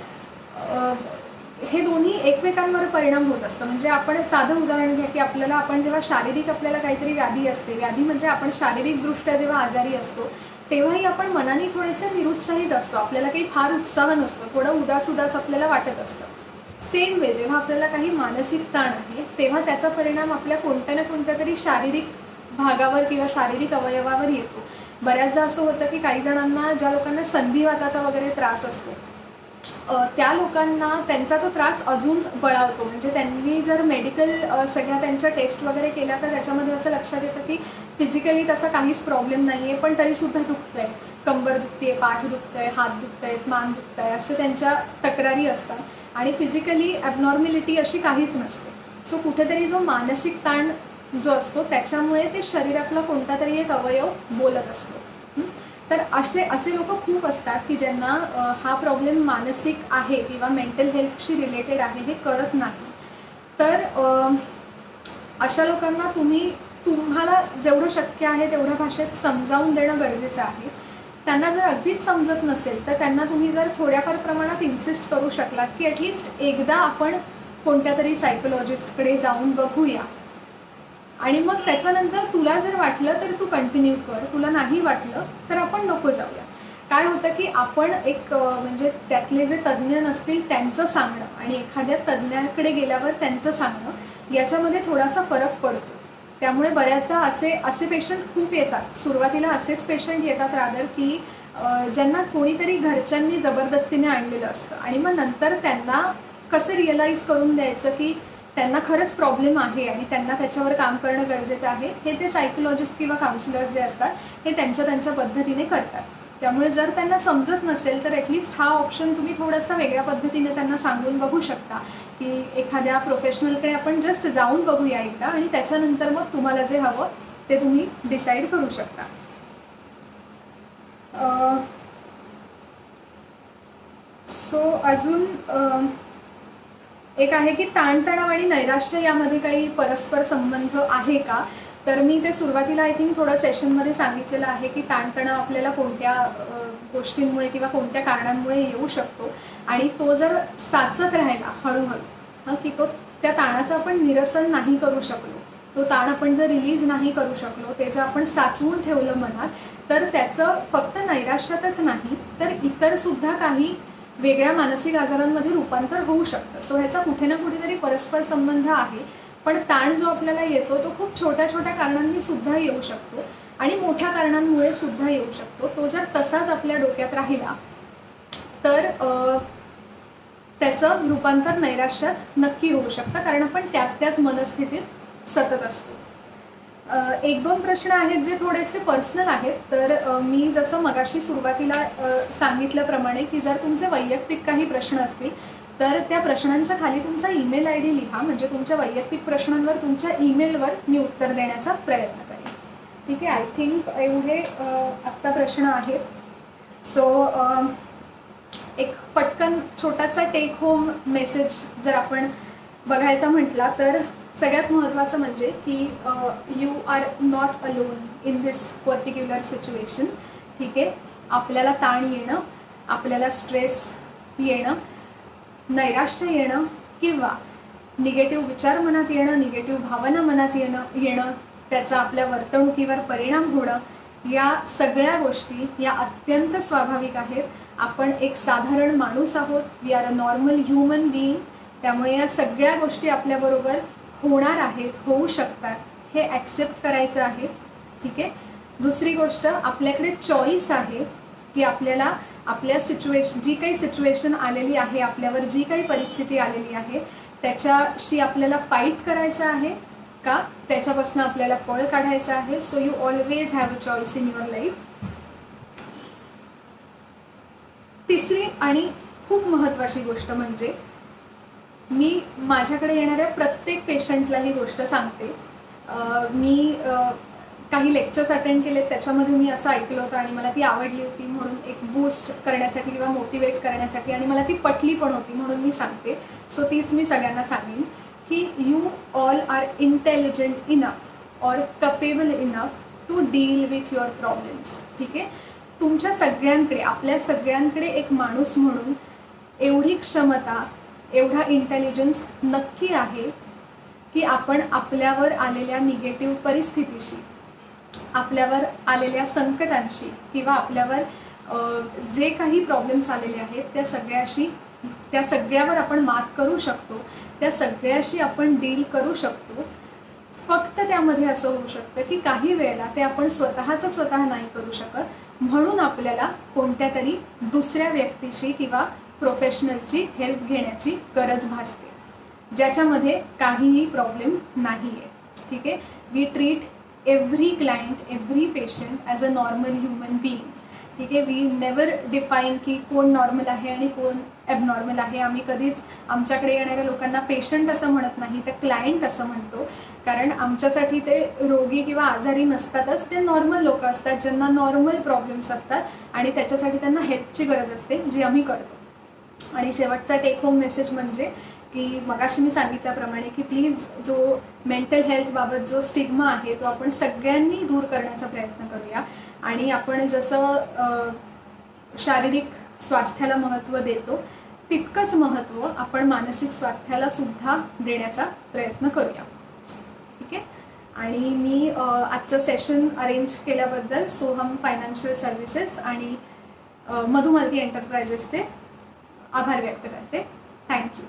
हे दोन्ही एकमेकांवर परिणाम होत असतं. म्हणजे आपण साधं उदाहरण घ्या की आपण जेव्हा शारीरिक आपल्याला काहीतरी व्याधी असते, व्याधी म्हणजे आपण शारीरिकदृष्ट्या जेव्हा आजारी असतो तेव्हाही आपण मनाने थोडेसे निरुत्साहीच असतो, आपल्याला काही फार उत्साह नसतो, थोडं उदास आपल्याला वाटत असतं. सेम वे जेव्हा आपल्याला काही मानसिक ताण आहे तेव्हा त्याचा परिणाम आपल्या कोणत्या ना कोणत्या तरी शारीरिक भागावर किंवा शारीरिक अवयवावर येतो. बऱ्याचदा असं होतं की काही जणांना, ज्या लोकांना संधिवाताचा वगैरे त्रास असतो, त्या लोकांना त्यांचा तो त्रास अजून बळावतो. म्हणजे त्यांनी जर मेडिकल सगळ्या त्यांच्या टेस्ट वगैरे केल्या तर त्याच्यामध्ये असं लक्षात येतं की फिजिकली तसा काहीच प्रॉब्लेम नाही आहे, पण तरीसुद्धा दुखतंय, कंबर दुखते, पाठ दुखतंय, हात दुखतायत, मान दुखतंय, असं त्यांच्या तक्रारी असतात, आणि फिजिकली ॲबनॉर्मॅलिटी अशी काहीच नसते. सो कुठेतरी जो मानसिक ताण जो असतो त्याच्यामुळे ते शरीरातला कोणता तरी एक अवयव बोलत असतो. तर असे लोक खूप असतात की ज्यांना हा प्रॉब्लेम मानसिक आहे किंवा मेंटल हेल्थशी रिलेटेड आहे हे कळत नाही. तर अशा लोकांना तुम्हाला जेवढं शक्य आहे तेवढ्या भाषेत समजावून देणं गरजेचं आहे. त्यांना जर अगदीच समजत नसेल तर त्यांना तुम्ही जर थोड्याफार प्रमाणात इन्सिस्ट करू शकलात की ॲटलिस्ट एकदा आपण कोणत्या तरी सायकोलॉजिस्टकडे जाऊन बघूया, आणि मग त्याच्यानंतर तुला जर वाटलं तर तू कंटिन्यू कर, तुला नाही वाटलं तर आपण नको जाऊया. काय होतं की आपण एक म्हणजे त्यातले जे तज्ज्ञ नसतील त्यांचं सांगणं आणि एखाद्या तज्ज्ञाकडे गेल्यावर त्यांचं सांगणं याच्यामध्ये थोडासा फरक पडतो. त्यामुळे बऱ्याचदा असे पेशंट खूप येतात, सुरुवातीला असेच पेशंट येतात रादर की ज्यांना कोणीतरी घरच्यांनी जबरदस्तीने आणलेलं असतं, आणि मग नंतर त्यांना कसं रिअलाईज करून द्यायचं की त्यांना खरंच प्रॉब्लेम आहे आणि त्यांना त्याच्यावर काम करणं गरजेचं आहे, हे ते सायकोलॉजिस्ट किंवा काउन्सिलर्स जे असतात हे त्यांच्या पद्धतीने करतात. त्यामुळे जर त्यांना समजत नसेल तर ॲटलिस्ट हा ऑप्शन तुम्ही थोडासा वेगळ्या पद्धतीने त्यांना सांगून बघू शकता की एखाद्या प्रोफेशनलकडे आपण जस्ट जाऊन बघूया एकदा आणि त्याच्यानंतर मग तुम्हाला जे हवं ते तुम्ही डिसाईड करू शकता. सो अजून एक आहे की ताणतणाव आणि नैराश्य यामध्ये काही परस्पर संबंध आहे का. तर मी ते सुरुवातीला आय थिंक थोडं सेशनमध्ये सांगितलेलं आहे की ताणतणाव आपल्याला कोणत्या गोष्टींमुळे किंवा कोणत्या कारणांमुळे येऊ शकतो आणि तो जर साचत राहिला हळूहळू की तो त्या ताणाचं आपण निरसन नाही करू शकलो, तो ताण आपण जर रिलीज नाही करू शकलो, ते जर आपण साचवून ठेवलं मनात, तर त्याचं फक्त नैराश्यातच नाही तर इतर सुद्धा काही वेगळ्या मानसिक आजारांमध्ये रूपांतर होऊ शकतं. सो ह्याचा कुठे ना कुठेतरी परस्पर संबंध आहे. पण ताण जो आपल्याला येतो तो खूप छोट्या छोट्या कारणांनी सुद्धा येऊ शकतो आणि मोठ्या कारणांमुळे सुद्धा येऊ शकतो. तो जर तसाच आपल्या डोक्यात राहिला तर त्याचं रूपांतर नैराश्यात नक्की होऊ शकतं, कारण आपण त्याच मनस्थितीत सतत असतो. एक दोन प्रश्न आहेत जे थोडेसे पर्सनल आहेत. तर मी जसं मगाशी सुरुवातीला सांगितल्याप्रमाणे की जर तुमचे वैयक्तिक काही प्रश्न असतील तर त्या प्रश्नांच्या खाली तुमचा ईमेल आय डी लिहा, म्हणजे तुमच्या वैयक्तिक प्रश्नांवर तुमच्या ईमेलवर मी उत्तर देण्याचा प्रयत्न करेन. ठीक आहे. आय थिंक एवढे आत्ता प्रश्न आहेत. सो एक पटकन छोटासा टेक होम मेसेज जर आपण बघायचा म्हटला तर सगळ्यात महत्त्वाचं म्हणजे की you are not alone in this particular situation. ठीक आहे. आपल्याला ताण येणं, आपल्याला स्ट्रेस येणं, नैराश्य येणं किंवा निगेटिव्ह विचार मनात येणं, निगेटिव्ह भावना मनात येणं, त्याचा आपल्या वर्तणुकीवर परिणाम होणं, या सगळ्या गोष्टी या अत्यंत स्वाभाविक आहेत. आपण एक साधारण माणूस आहोत. We are a normal human being. त्यामुळे या सगळ्या गोष्टी आपल्याबरोबर होणार आहेत, होऊ शकतात, हे ॲक्सेप्ट करायचं आहे. ठीक आहे. दुसरी गोष्ट, आपल्याकडे चॉईस आहे की आपल्याला आपल्या जी काही सिच्युएशन आलेली आहे, आपल्यावर जी काही परिस्थिती आलेली आहे त्याच्याशी आपल्याला फाईट करायचं आहे का त्याच्यापासून आपल्याला पळ काढायचं आहे. So you always have a choice in your life. तिसरी आणि खूप महत्त्वाची गोष्ट म्हणजे मी माझ्याकडे येणाऱ्या प्रत्येक पेशंटला ही गोष्ट सांगते. मी काही लेक्चर्स अटेंड केलेत, त्याच्यामध्ये मी असं ऐकलं होतं आणि मला ती आवडली होती म्हणून एक बूस्ट करण्यासाठी किंवा मोटिवेट करण्यासाठी, आणि मला ती पटली पण होती म्हणून मी सांगते. सो तीच मी सगळ्यांना सांगेन की you all are intelligent enough और capable enough to deal with your problems. ठीक आहे. तुमच्या सगळ्यांकडे, आपल्या सगळ्यांकडे एक माणूस म्हणून एवढी क्षमता, एवढा इंटेलिजन्स नक्की आहे की आपण आपल्यावर आलेल्या निगेटिव्ह परिस्थितीशी, आपल्यावर आलेल्या संकटांशी किंवा आपल्यावर जे काही प्रॉब्लेम्स आलेले आहेत त्या सगळ्यावर आपण मात करू शकतो, त्या सगळ्याशी आपण डील करू शकतो. फक्त त्यामध्ये असं होऊ शकतं की काही वेळेला ते आपण स्वतः नाही करू शकत, म्हणून आपल्याला कोणत्या तरी दुसऱ्या व्यक्तीशी किंवा प्रोफेशनलची हेल्प घेण्याची गरज भासते, ज्याच्यामध्ये काहीही प्रॉब्लेम नाही आहे. ठीक आहे. We treat every client, every patient as a normal human being. ठीक आहे. वी नेवर डिफाईन की कोण नॉर्मल आहे आणि कोण ॲबनॉर्मल आहे. आम्ही कधीच आमच्याकडे येणाऱ्या लोकांना पेशंट असं म्हणत नाही, तर क्लायंट असं म्हणतो, कारण आमच्यासाठी ते रोगी किंवा आजारी नसतातच, ते नॉर्मल लोक असतात ज्यांना नॉर्मल प्रॉब्लेम्स असतात आणि त्याच्यासाठी त्यांना हेल्पची गरज असते, जी आम्ही करतो. आणि शेवटचा टेक होम मेसेज म्हणजे की मगाशी मी सांगितल्याप्रमाणे की प्लीज जो मेंटल हेल्थबाबत जो स्टिग्मा आहे तो आपण सगळ्यांनी दूर करण्याचा प्रयत्न करूया. आणि आपण जसं शारीरिक स्वास्थ्याला महत्त्व देतो तितकंच महत्त्व आपण मानसिक स्वास्थ्याला सुद्धा देण्याचा प्रयत्न करूया. ठीक आहे. आणि मी आजचं सेशन अरेंज केल्याबद्दल सोहम फायनान्शियल सर्व्हिसेस आणि मधुमालती एंटरप्राइजेसचे आभार व्यक्त करते. थँक्यू.